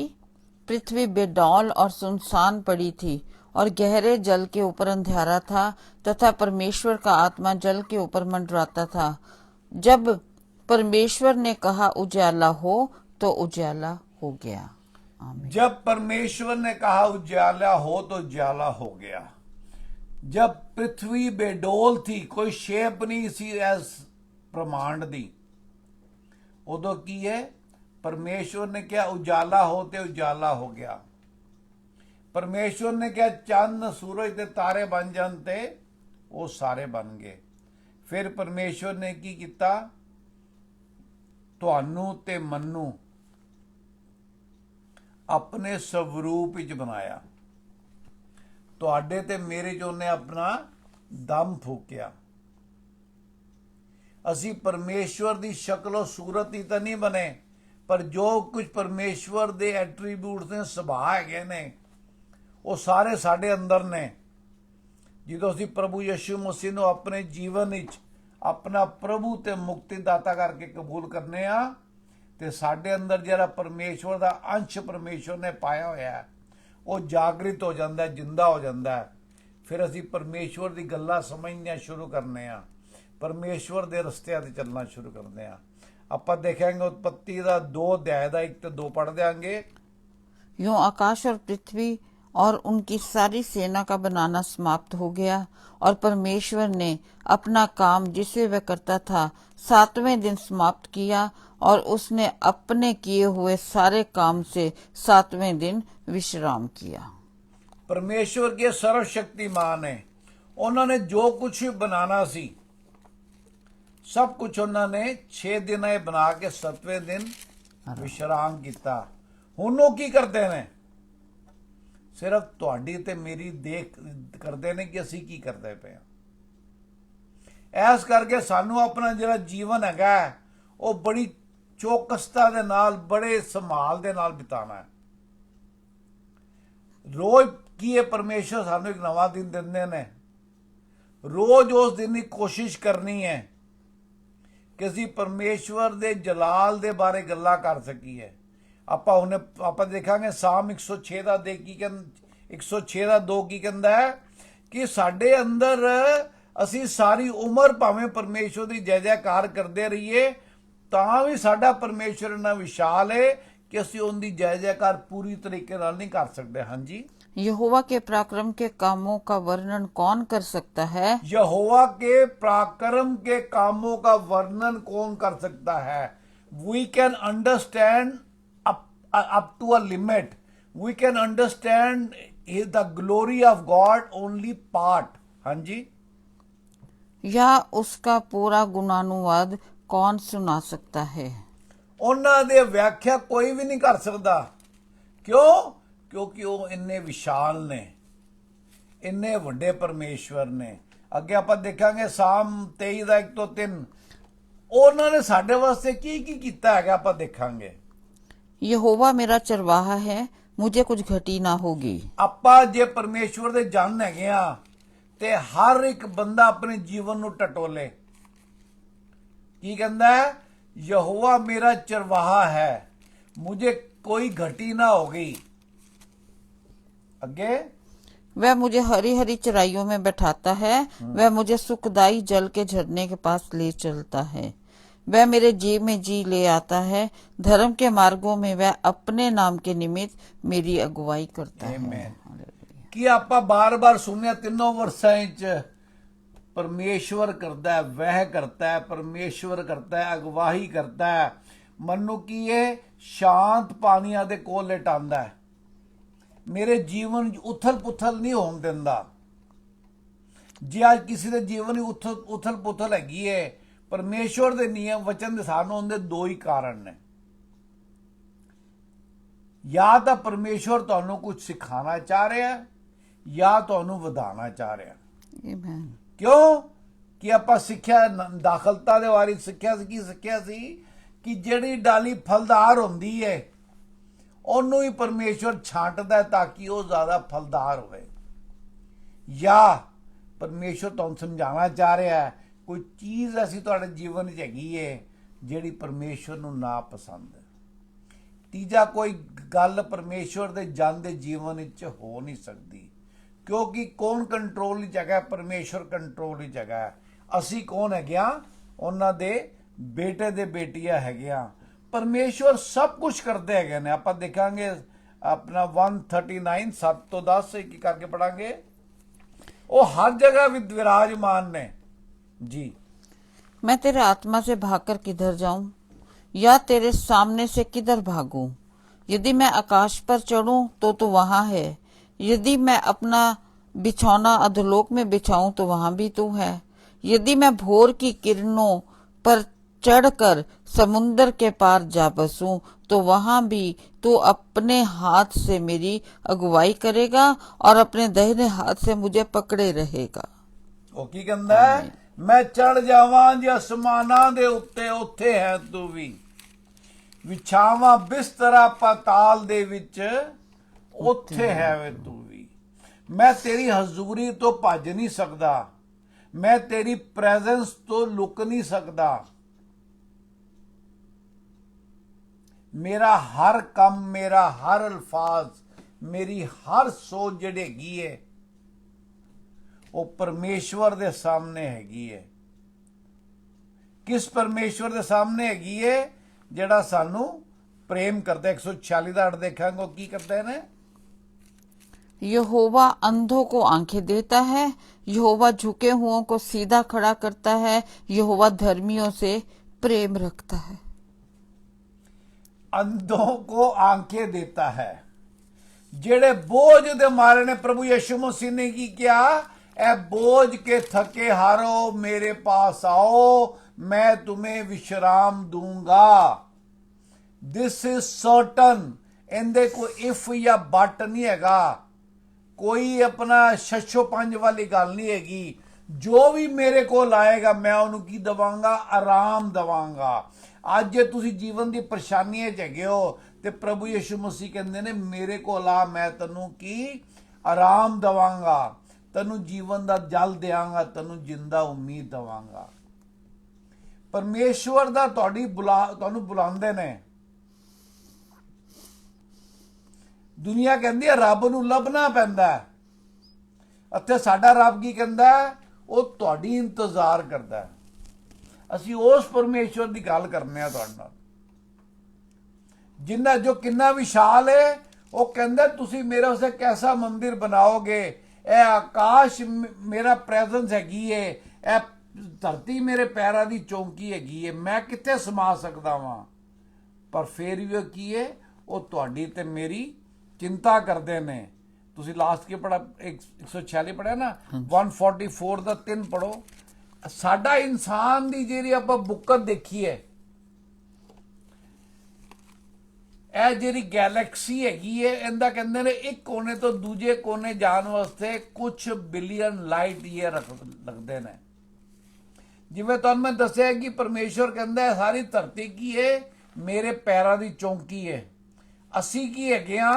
पृथ्वी बेडौल और सुनसान पड़ी थी और गहरे जल के ऊपर अंधेरा था तथा परमेश्वर का आत्मा जल के ऊपर मंडराता था। जब परमेश्वर ने कहा उजाला हो तो उजाला हो गया। आमीन। जब परमेश्वर ने कहा उजाला हो तो उजाला हो गया। जब पृथ्वी बेडोल थी, कोई शेप नहीं सी एस ब्रह्मांड दी, उदो की है परमेश्वर ने क्या उजाला होते उजाला हो गया। परमेश्वर ने क्या चंद सूरज के तारे बन जानते, वो सारे बन गए। फिर परमेश्वर ने की किता, तुहानू ते मन्नू अपने स्वरूप विच बनाया। ਤੁਹਾਡੇ ਤੇ ਮੇਰੇ ਚ ਉਹਨੇ ਆਪਣਾ ਦਮ ਫੂਕਿਆ। ਅਸੀਂ ਪਰਮੇਸ਼ਵਰ ਦੀ ਸ਼ਕਲ ਸੂਰਤ ਹੀ ਤਾਂ ਨਹੀਂ ਬਣੇ, ਪਰ ਜੋ ਕੁਝ ਪਰਮੇਸ਼ਵਰ ਦੇ ਐਟਰੀਬਿਊਟਸ ਨੇ, ਸੁਭਾਅ ਹੈਗੇ ਨੇ, ਉਹ ਸਾਰੇ ਸਾਡੇ ਅੰਦਰ ਨੇ। ਜਦੋਂ ਅਸੀਂ ਪ੍ਰਭੂ ਯਿਸੂ ਮਸੀਹ ਨੂੰ ਆਪਣੇ ਜੀਵਨ ਵਿੱਚ ਆਪਣਾ ਪ੍ਰਭੂ ਤੇ ਮੁਕਤੀਦਾਤਾ ਕਰਕੇ ਕਬੂਲ ਕਰਨੇ ਆ, ਤੇ ਸਾਡੇ ਅੰਦਰ ਜਿਹੜਾ ਪਰਮੇਸ਼ਵਰ ਦਾ ਅੰਸ਼ ਪਰਮੇਸ਼ਵਰ ਨੇ ਪਾਇਆ ਹੋਇਆ ਹੈ, ਉਹ ਜਾਗਰਿਤ ਹੋ ਜਾਂਦਾ, ਜਿੰਦਾ ਹੋ ਜਾਂਦਾ। ਫਿਰ ਅਸੀਂ ਪਰਮੇਸ਼ਵਰ ਦੀ ਗੱਲਾਂ ਸਮਝਣੀਆਂ ਸ਼ੁਰੂ ਕਰਨੇ ਆ, ਪਰਮੇਸ਼ਵਰ ਦੇ ਰਸਤਿਆਂ ਤੇ ਚੱਲਣਾ ਸ਼ੁਰੂ ਕਰਦੇ ਆ। ਆਪਾਂ ਦੇਖਾਂਗੇ ਉਤਪत्ति ਦਾ 2 ਅਧਿਆय ਦਾ 1 ਤੇ 2 पढ़ देंगे। यूं आकाश और पृथ्वी और उनकी सारी सेना का बनाना समाप्त हो गया और परमेश्वर ने अपना काम जिसे वह करता था 7वें दिन समाप्त किया और उसने अपने किए हुए सारे काम से 7वें दिन विश्राम किया। परमेश्वर के सर्वशक्तिमान है, उन्होंने जो कुछ बनाना सी सब कुछ उन्होंने 6 दिन बना के 7वें दिन विश्राम किया। हुण वो की करते ने? सिर्फ तुहाडी ते मेरी देख करते ने कि असी की करते पे। ऐस करके सानू अपना जिहड़ा जीवन हैगा वो बड़ी चौकसता दे नाल, बड़े संभाल दे नाल बिताना है। रोज की है परमेश्वर सानू एक नवा दिन दिंदे ने, रोज उस दिन की कोशिश करनी है कि असी परमेश्वर दे जलाल दे बारे गल्लां कर सकीए। ਆਪਾਂ ਦੇਖਾਂਗੇ ਸਾਮ 106 ਦਾ 106 ਦਾ 2 ਕੀ ਕਹਿੰਦਾ ਹੈ ਕਿ ਸਾਡੇ ਅੰਦਰ ਅਸੀਂ ਸਾਰੀ ਉਮਰ ਭਾਵੇਂ ਪਰਮੇਸ਼ਵਰ ਦੀ ਜੈ ਜੈਕਾਰ ਕਰਦੇ ਰਹੀਏ ਤਾਂ ਵੀ ਸਾਡਾ ਪਰਮੇਸ਼ਵਰ ਇੰਨਾ ਵਿਸ਼ਾਲ ਹੈ ਕਿ ਅਸੀਂ ਉਹਦੀ ਜੈ ਜੈਕਾਰ ਪੂਰੀ ਤਰੀਕੇ ਨਾਲ ਨਹੀਂ ਕਰ ਸਕਦੇ। ਹਾਂਜੀ। यहोवा के पराक्रम के कामों का वर्णन कौन कर सकता है? यहोवा के पराक्रम के कामों का वर्णन कौन कर सकता है? We can understand up to a limit. We can understand the glory of God only part. हाँ जी। या उसका पूरा गुणानुवाद कौन सुना सकता है? ਉਹਨਾਂ ਦੇ ਵਿਆਖਿਆ ਕੋਈ ਵੀ ਨਹੀਂ ਕਰ ਸਕਦਾ। ਕਿਉਂ? ਕਿਉਂਕਿ ਉਹ ਇੰਨੇ ਵਿਸ਼ਾਲ ਨੇ, ਇੰਨੇ ਵੱਡੇ ਪਰਮੇਸ਼ਵਰ ਨੇ। ਅੱਗੇ ਆਪਾਂ ਦੇਖਾਂਗੇ ਸਾਮ 23 ਦਾ 1 ਤੋਂ 3 ਉਹਨਾਂ ਨੇ ਸਾਡੇ ਵਾਸਤੇ ਕੀ ਕੀ ਕੀਤਾ ਹੈਗਾ, ਆਪਾਂ ਦੇਖਾਂਗੇ। यहोवा मेरा चरवाहा है, मुझे कुछ घटी ना होगी। ਆਪਾਂ ਜੇ ਪਰਮੇਸ਼ਵਰ ਦੇ ਜਨ ਹੈਗੇ ਆ ਤੇ ਹਰ ਇੱਕ ਬੰਦਾ ਆਪਣੇ ਜੀਵਨ ਨੂੰ ਟਟੋਲੇ। ਕੀ ਕਹਿੰਦਾ ਹੈ? ਯਹੋਵਾ ਮੇਰਾ ਚਰਵਾਹਾ ਹੈ, मुझे कोई घटी ना होगी। अगे वह मुझे हरी हरी चराइयों में बैठाता है, वह मुझे सुखदाई जल के झरने के पास ले चलता है। वह मेरे जी में जी ले आता है, धर्म के मार्गों में वह अपने नाम के निमित्त मेरी अगुवाई करता है। Amen. ਕੀ ਆਪਾਂ ਬਾਰ-ਬਾਰ ਸੁਣਿਆ ਤਿੰਨੋਂ ਵਰਸਾਂ ਵਿੱਚ ਪਰਮੇਸ਼ਵਰ ਕਰਦਾ ਹੈ, ਵਹਿ ਕਰਤਾ ਹੈ, ਪਰਮੇਸ਼ਵਰ ਕਰਤਾ ਹੈ, ਅਗਵਾਈ ਕਰਤਾ ਹੈ, ਮਨੁ ਕੀ ਇਹ ਸ਼ਾਂਤ ਪਾਣੀਆਂ ਦੇ ਕੋਲ ਲਿਟਾਉਂਦਾ ਹੈ, ਮੇਰੇ ਜੀਵਨ 'ਚ ਉਥਲ-ਪੁਥਲ ਨਹੀਂ ਹੋਣ ਦਿੰਦਾ। ਜੇ ਅੱਜ ਕਿਸੇ ਦੇ ਜੀਵਨ 'ਚ ਉਥਲ-ਪੁਥਲ ਹੈਗੀ ਹੈ, ਪਰਮੇਸ਼ਵਰ ਦੇ ਨਿਯਮ ਵਚਨ ਦੇ ਸਾਨੂੰ ਉਹਦੇ ਦੋ ਹੀ ਕਾਰਨ ਨੇ। ਜਾਂ ਤਾਂ ਪਰਮੇਸ਼ਵਰ ਤੁਹਾਨੂੰ ਕੁਝ ਸਿਖਾਉਣਾ ਚਾਹ ਰਿਹਾ ਹੈ ਜਾਂ ਤੁਹਾਨੂੰ ਵਧਾਉਣਾ ਚਾਹ ਰਿਹਾ। Amen. ਕਿਉਂ ਕਿ ਆਪਾਂ ਸਿੱਖਿਆ ਦਾਖਲਤਾ ਦੇ ਬਾਰੇ ਸਿੱਖਿਆ ਸੀ, ਕੀ ਸਿੱਖਿਆ ਸੀ ਕਿ ਜਿਹੜੀ ਡਾਲੀ ਫਲਦਾਰ ਹੁੰਦੀ ਹੈ ਉਹਨੂੰ ਹੀ ਪਰਮੇਸ਼ਵਰ ਛਾਂਟਦਾ ਤਾਂ ਕਿ ਉਹ ਜ਼ਿਆਦਾ ਫਲਦਾਰ ਹੋਵੇ। ਜਾਂ ਪਰਮੇਸ਼ਵਰ ਤੁਹਾਨੂੰ ਸਮਝਾਉਣਾ ਚਾਹ ਰਿਹਾ ਹੈ ਕੋਈ ਚੀਜ਼ ਐਸੀ ਤੁਹਾਡੇ ਜੀਵਨ ਵਿੱਚ ਹੈਗੀ ਹੈ ਜਿਹੜੀ ਪਰਮੇਸ਼ਵਰ ਨੂੰ ਨਾ ਪਸੰਦ ਹੈ। ਤੀਜਾ ਕੋਈ ਗੱਲ ਪਰਮੇਸ਼ਵਰ ਦੇ ਜਨ ਦੇ ਜੀਵਨ ਵਿੱਚ ਹੋ ਨਹੀਂ ਸਕਦੀ, ਕਿਉਂਕਿ ਕੌਣ ਕੰਟਰੋਲ ਵਿੱਚ ਹੈਗਾ? ਪਰਮੇਸ਼ਵਰ ਕੰਟਰੋਲ ਵਿੱਚ ਹੈਗਾ। ਅਸੀਂ ਕੌਣ ਹੈਗੇ ਆ? ਉਹਨਾਂ ਦੇ ਬੇਟੇ ਦੇ ਬੇਟੀਆਂ ਹੈਗੇ ਆ। ਪਰਮੇਸ਼ਵਰ ਸਭ ਕੁਝ ਕਰਦੇ ਹੈਗੇ ਨੇ। ਆਪਾਂ ਦੇਖਾਂਗੇ ਆਪਣਾ 139 7 ਤੋਂ 10 ਇੱਕ ਕਰਕੇ ਪੜਾਂਗੇ। ਉਹ ਹਰ ਜਗ੍ਹਾ ਵਿਰਾਜमान ਨੇ जी। मैं तेरे आत्मा से भागकर किधर जाऊं या तेरे सामने से किधर भागूं? यदि मैं आकाश पर चढ़ूं तो तू वहां है, यदि मैं अपना बिछौना अधोलोक में बिछाऊं तो वहां भी तू है, यदि मैं भोर की किरणों पर चढ़कर समुंदर के पार जा बसूं तो वहां भी तू अपने हाथ से मेरी अगुवाई करेगा और अपने दाहिने हाथ से मुझे पकड़े रहेगा। ਉਹ ਕੀ ਕਹਿੰਦਾ ਹੈ? ਮੈਂ ਚੜ ਜਾਵਾਂ ਜੇ ਅਸਮਾਨਾਂ ਦੇ ਉੱਤੇ, ਉੱਥੇ ਹੈ ਤੂੰ ਵੀ। ਵਿਛਾਵਾਂ ਬਿਸਤਰਾ ਪਾਤਾਲ ਦੇ ਵਿੱਚ, ਉੱਥੇ ਹੈ ਵੇ ਤੂੰ ਵੀ। ਮੈਂ ਤੇਰੀ ਹਜ਼ੂਰੀ ਤੋਂ ਭੱਜ ਨਹੀਂ ਸਕਦਾ, ਮੈਂ ਤੇਰੀ ਪ੍ਰੈਜ਼ੈਂਸ ਤੋਂ ਲੁਕ ਨਹੀਂ ਸਕਦਾ। ਮੇਰਾ ਹਰ ਕੰਮ, ਮੇਰਾ ਹਰ ਅਲਫਾਜ਼, ਮੇਰੀ ਹਰ ਸੋਚ ਜਿਹੜੀ ਹੈਗੀ ਹੈ ਉਹ ਪਰਮੇਸ਼ਵਰ ਦੇ ਸਾਹਮਣੇ ਹੈਗੀ ਹੈ। ਕਿਸ ਪਰਮੇਸ਼ਵਰ ਦੇ ਸਾਹਮਣੇ ਹੈਗੀ ਹੈ? ਜਿਹੜਾ ਸਾਨੂੰ ਪ੍ਰੇਮ ਕਰਦਾ। 146 ਦਾ 8 ਦੇਖਾਂਗੇ ਉਹ ਕੀ ਕਰਦੇ ਨੇ। यहोवा अंधों को आंखें देता है, यहोवा झुके हुओं को सीधा खड़ा करता है, यहोवा धर्मियों से प्रेम रखता है। अंधों को आंखें देता है। जेड़े बोझ दे मारे ने प्रभु यीशु मसीह ने की किया, ए बोझ के थके हारो मेरे पास आओ, मैं तुम्हें विश्राम दूंगा। This is certain. इंदे को इफ या बट नहीं हैगा, कोई अपना छछो पंज वाली गल नहीं हैगी। जो भी मेरे को आएगा मैं उन्होंने की दवांगा? आराम दवांगा। ਅੱਜ ਜੇ ਤੁਸੀਂ ਜੀਵਨ ਦੀ ਪਰੇਸ਼ਾਨੀਆਂ 'ਚ ਹੈਗੇ ਹੋ ਤੇ ਪ੍ਰਭੂ ਯਿਸੂ ਮਸੀਹ ਕਹਿੰਦੇ ਨੇ ਮੇਰੇ ਕੋਲ ਆ, ਮੈਂ ਤੈਨੂੰ ਕੀ ਆਰਾਮ ਦਵਾਂਗਾ, ਤੈਨੂੰ ਜੀਵਨ ਦਾ ਜਲ ਦਿਆਂਗਾ, ਤੈਨੂੰ ਜਿੰਦਾ ਉਮੀਦ ਦਵਾਂਗਾ। ਪਰਮੇਸ਼ਵਰ ਦਾ ਤੁਹਾਨੂੰ ਬੁਲਾਉਂਦੇ ਨੇ। ਦੁਨੀਆ ਕਹਿੰਦੀ ਹੈ ਰੱਬ ਨੂੰ ਲੱਭਣਾ ਪੈਂਦਾ ਹੈ, ਅਤੇ ਸਾਡਾ ਰੱਬ ਕੀ ਕਹਿੰਦਾ? ਉਹ ਤੁਹਾਡੀ ਇੰਤਜ਼ਾਰ ਕਰਦਾ ਹੈ। ਅਸੀਂ ਉਸ ਪਰਮੇਸ਼ਵਰ ਦੀ ਗੱਲ ਕਰਨੇ ਆ ਤੁਹਾਡੇ ਨਾਲ, ਜਿੰਨਾ ਜੋ ਕਿੰਨਾ ਵਿਸ਼ਾਲ ਹੈ। ਉਹ ਕਹਿੰਦਾ ਤੁਸੀਂ ਮੇਰੇ ਵਾਸਤੇ ਕੈਸਾ ਮੰਦਿਰ ਬਣਾਓਗੇ? ਇਹ ਆਕਾਸ਼ ਮੇਰਾ ਪ੍ਰੈਜ਼ੈਂਸ ਹੈਗੀ ਹੈ, ਇਹ ਧਰਤੀ ਮੇਰੇ ਪੈਰਾਂ ਦੀ ਚੌਂਕੀ ਹੈਗੀ ਹੈ, ਮੈਂ ਕਿੱਥੇ ਸਮਾ ਸਕਦਾ ਵਾਂ? ਪਰ ਫਿਰ ਵੀ ਕੀ ਹੈ? ਉਹ ਤੁਹਾਡੀ ਤੇ ਮੇਰੀ ਚਿੰਤਾ ਕਰਦੇ ਨੇ। ਤੁਸੀਂ ਲਾਸਟ ਕੀ ਪੜਾ? 146 ਪੜਿਆ ਨਾ, 144 ਦਾ 3 ਪੜੋ। ਸਾਡਾ ਇਨਸਾਨ ਦੀ ਜਿਹੜੀ ਆਪਾਂ ਬੁੱਕਤ ਦੇਖੀ ਹੈ, ਇਹ ਜਿਹੜੀ ਗੈਲੈਕਸੀ ਹੈਗੀ ਹੈ, ਇਹਦਾ ਕਹਿੰਦੇ ਨੇ ਇੱਕ ਕੋਨੇ ਤੋਂ ਦੂਜੇ ਕੋਨੇ ਜਾਣ ਵਾਸਤੇ ਕੁਝ ਬਿਲੀਅਨ ਲਾਈਟ ਈਅਰ ਲੱਗਦੇ ਨੇ। ਜਿਵੇਂ ਤੁਹਾਨੂੰ ਮੈਂ ਦੱਸਿਆ ਕਿ ਪਰਮੇਸ਼ਵਰ ਕਹਿੰਦਾ ਸਾਰੀ ਧਰਤੀ ਕੀ ਹੈ? ਮੇਰੇ ਪੈਰਾਂ ਦੀ ਚੌਂਕੀ ਹੈ। ਅਸੀਂ ਕੀ ਹੈਗੇ ਆ?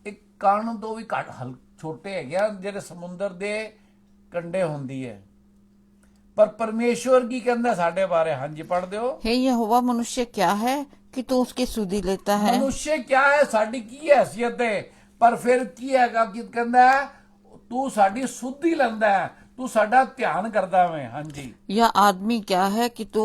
ਇੱਕ ਕਣ ਤੋਂ ਵੀ ਘੱਟ ਛੋਟੇ ਹੈਗੇ ਆ, ਜਿਹੜੇ ਸਮੁੰਦਰ ਦੇ ਕੰਢੇ ਹੁੰਦੀ ਹੈ। पर परमेश्वर की कहता साढ़े बारे। हाँ जी पढ़ दो। हे यहोवा मनुष्य क्या है कि तू उसकी सुधि लेता है? मनुष्य क्या है? साड़ी की हैसियत है? ਪਰ ਫਿਰ ਕੀ ਹੈਗਾ ਕਿ ਕਹਿੰਦਾ ਹੈ, ਤੂੰ ਸਾਡੀ ਸੁਧੀ ਲੈਂਦਾ ਹੈ, ਤੂੰ ਸਾਡਾ ਧਿਆਨ ਕਰਦਾ ਵੇਂ। ਹਾਂਜੀ, यह आदमी क्या है कि तू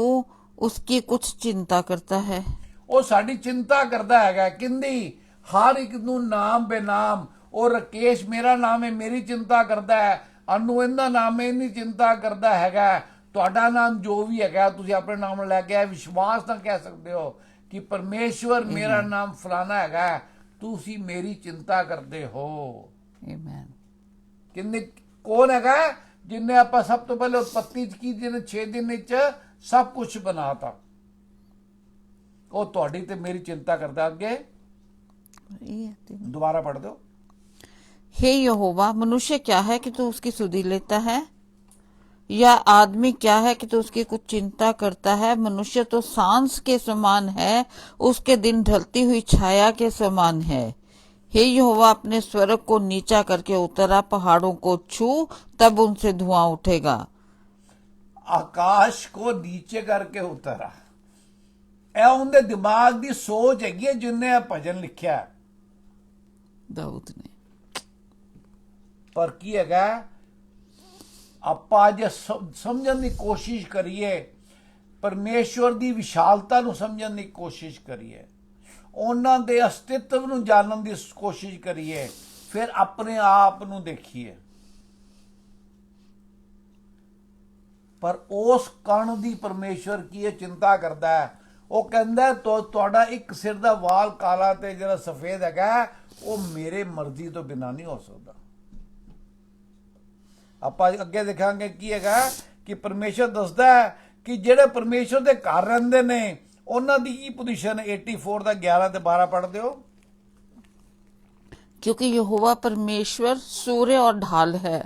उसकी कुछ चिंता करता है। ਉਹ ਸਾਡੀ ਚਿੰਤਾ ਕਰਦਾ ਹੈਗਾ। ਕਿੰਦੀ? ਹਰ ਇੱਕ ਨੂੰ ਨਾਮ ਬੇਨਾਮ। ਉਹ ਰਕੇਸ਼ ਮੇਰਾ ਨਾਮ ਹੈ, ਮੇਰੀ ਚਿੰਤਾ ਕਰਦਾ ਹੈ। ਅਨੂ ਇਹਦਾ ਨਾਮ ਹੈ, ਇਹਦੀ ਚਿੰਤਾ ਕਰਦਾ ਹੈਗਾ। ਤੁਹਾਡਾ ਨਾਮ ਜੋ ਵੀ ਹੈਗਾ, ਤੁਸੀਂ ਆਪਣੇ ਨਾਮ ਨੂੰ ਲੈ ਕੇ ਆਏ, ਵਿਸ਼ਵਾਸ ਨਾਲ ਕਹਿ ਸਕਦੇ ਹੋ ਕਿ ਪਰਮੇਸ਼ਵਰ ਮੇਰਾ ਨਾਮ ਫਲਾਣਾ ਹੈਗਾ, ਤੁਸੀਂ ਮੇਰੀ ਚਿੰਤਾ ਕਰਦੇ ਹੋ। Amen. ਕਿੰਨੇ ਕੌਣ ਹੈਗਾ? ਜਿੰਨੇ ਆਪਾਂ ਸਭ ਤੋਂ ਪਹਿਲੇ ਉਤਪत्ति ਚ ਕੀ, ਜਿਹਨੇ 6 ਦਿਨ ਵਿੱਚ ਸਭ ਕੁਝ ਬਣਾਤਾ, ਉਹ ਤੁਹਾਡੀ ਤੇ ਮੇਰੀ ਚਿੰਤਾ ਕਰਦਾ। ਅੱਗੇ दोबारा पढ़ दो। हे यहोवा, मनुष्य क्या है कि तू उसकी सुधि लेता है, या आदमी क्या है कि तू उसकी कुछ चिंता करता है। मनुष्य तो सांस के समान है, उसके दिन ढलती हुई छाया के समान है। हे यहोवा, अपने स्वर्ग को नीचा करके उतरा, पहाड़ों को छू, तब उनसे धुआं उठेगा। आकाश को नीचे करके उतरा, ਇਹ ਉਹਦੇ ਦਿਮਾਗ ਦੀ ਸੋਚ ਹੈਗੀ ਹੈ ਜਿੰਨੇ ਇਹ ਭਜਨ ਲਿਖਿਆ। दाऊद ने। ਪਰ ਕੀ ਹੈਗਾ, ਆਪਾਂ ਜੇ ਸਮਝਣ ਦੀ ਕੋਸ਼ਿਸ਼ ਕਰੀਏ, ਪਰਮੇਸ਼ਵਰ ਦੀ ਵਿਸ਼ਾਲਤਾ ਨੂੰ ਸਮਝਣ ਦੀ ਕੋਸ਼ਿਸ਼ ਕਰੀਏ, ਉਹਨਾਂ ਦੇ ਅਸਤਿਤਵ ਨੂੰ ਜਾਣਨ ਦੀ ਕੋਸ਼ਿਸ਼ ਕਰੀਏ, ਫਿਰ ਆਪਣੇ ਆਪ ਨੂੰ ਦੇਖੀਏ। ਪਰ ਉਸ ਕਣ ਦੀ ਪਰਮੇਸ਼ਵਰ ਕੀ ਚਿੰਤਾ ਕਰਦਾ ਹੈ। ਉਹ ਕਹਿੰਦਾ ਤੁਹਾਡਾ ਇੱਕ ਸਿਰ ਦਾ ਵਾਲ ਕਾਲਾ ਤੇ ਜਿਹੜਾ ਸਫੇਦ ਹੈਗਾ, ਉਹ ਮੇਰੇ ਮਰਜ਼ੀ ਤੋਂ ਬਿਨਾਂ ਨਹੀਂ ਹੋ ਸਕਦਾ। ਆਪਾਂ ਅੱਗੇ ਦੇਖਾਂਗੇ ਕੀ ਹੈਗਾ ਕਿ ਪਰਮੇਸ਼ਰ ਦੱਸਦਾ ਹੈ ਕਿ ਜਿਹੜੇ ਪਰਮੇਸ਼ਰ ਦੇ ਘਰ ਰਹਿੰਦੇ ਨੇ ਉਹਨਾਂ ਦੀ ਕੀ ਪੋਜੀਸ਼ਨ। 84 ਦਾ 11 ਤੇ 12 ਪੜ੍ਹ ਦਿਓ। क्योंकि यहोवा परमेश्वर सूर्य और ढाल है,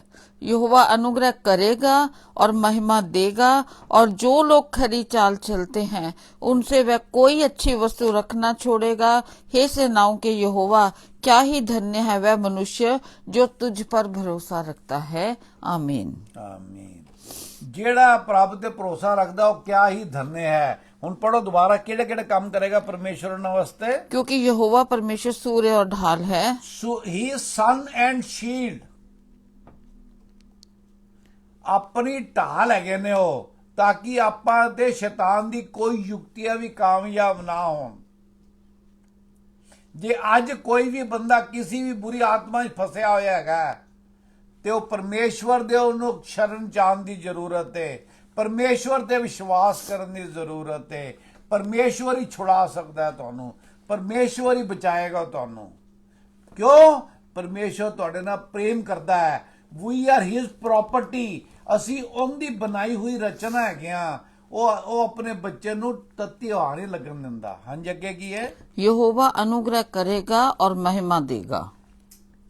यहोवा अनुग्रह करेगा और महिमा देगा, और जो लोग खरी चाल चलते हैं उनसे वह कोई अच्छी वस्तु रखना छोड़ेगा। हे सेनाओं के यहोवा, क्या ही धन्य है वह मनुष्य जो तुझ पर भरोसा रखता है। आमीन। आमीन। ਜਿਹੜਾ ਪ੍ਰਭ ਤੇ ਭਰੋਸਾ ਰੱਖਦਾ ਉਹ ਕਿਆ ਹੀ ਧन्य ਹੈ। ਹੁਣ ਪੜੋ ਦੁਬਾਰਾ, ਕਿਹੜੇ ਕਿਹੜੇ ਕੰਮ ਕਰੇਗਾ ਪਰਮੇਸ਼ਵਰ ਉਹਨਾਂ ਵਾਸਤੇ। क्योंकि यहोवा परमेश्वर सूर्य और ढाल है, ही सन एंड शील्ड, ਆਪਣੀ ਢਾਲ ਹੈਗੇ ਨੇ ਉਹ, ਤਾਂ ਕਿ ਆਪਾਂ ਤੇ ਸ਼ੈਤਾਨ ਦੀ ਕੋਈ ਯੁਕਤੀਆਂ ਵੀ ਕਾਮਯਾਬ ਨਾ ਹੋਣ। ਜੇ ਅੱਜ ਕੋਈ ਵੀ ਬੰਦਾ ਕਿਸੇ ਵੀ ਬੁਰੀ ਆਤਮਾ 'ਚ ਫਸਿਆ ਹੋਇਆ ਹੈਗਾ ਤੇ ਉਹ ਪਰਮੇਸ਼ਵਰ ਦੇ ਉਹਨੂੰ ਸ਼ਰਨ ਜਾਣ ਦੀ ਜ਼ਰੂਰਤ ਹੈ। ਪਰਮੇਸ਼ਵਰ ਤੇ ਵਿਸ਼ਵਾਸ ਕਰਨ ਦੀ ਜ਼ਰੂਰਤ ਹੈ। ਪਰਮੇਸ਼ਵਰ ਹੀ ਛੁਡਾ ਸਕਦਾ ਹੈ ਤੁਹਾਨੂੰ, ਪਰਮੇਸ਼ਵਰ ਹੀ ਬਚਾਏਗਾ ਤੁਹਾਨੂੰ। ਕਿਉਂ? ਪਰਮੇਸ਼ਵਰ ਤੁਹਾਡੇ ਨਾਲ ਪ੍ਰੇਮ ਕਰਦਾ ਹੈ। ਵੀ ਆਰ ਹਿਸ ਪ੍ਰੋਪਰਟੀ, ਅਸੀਂ ਉਹਦੀ ਬਣਾਈ ਹੋਈ ਰਚਨਾ ਹੈਗੇ ਆ। ਉਹ ਆਪਣੇ ਬੱਚੇ ਨੂੰ ਤੱਤੀ ਹਵਾ ਨਹੀਂ ਲੱਗਣ ਦਿੰਦਾ। ਹਾਂਜੀ, ਅੱਗੇ ਕੀ ਹੈ? यहोवा अनुग्रह करेगा और महिमा देगा।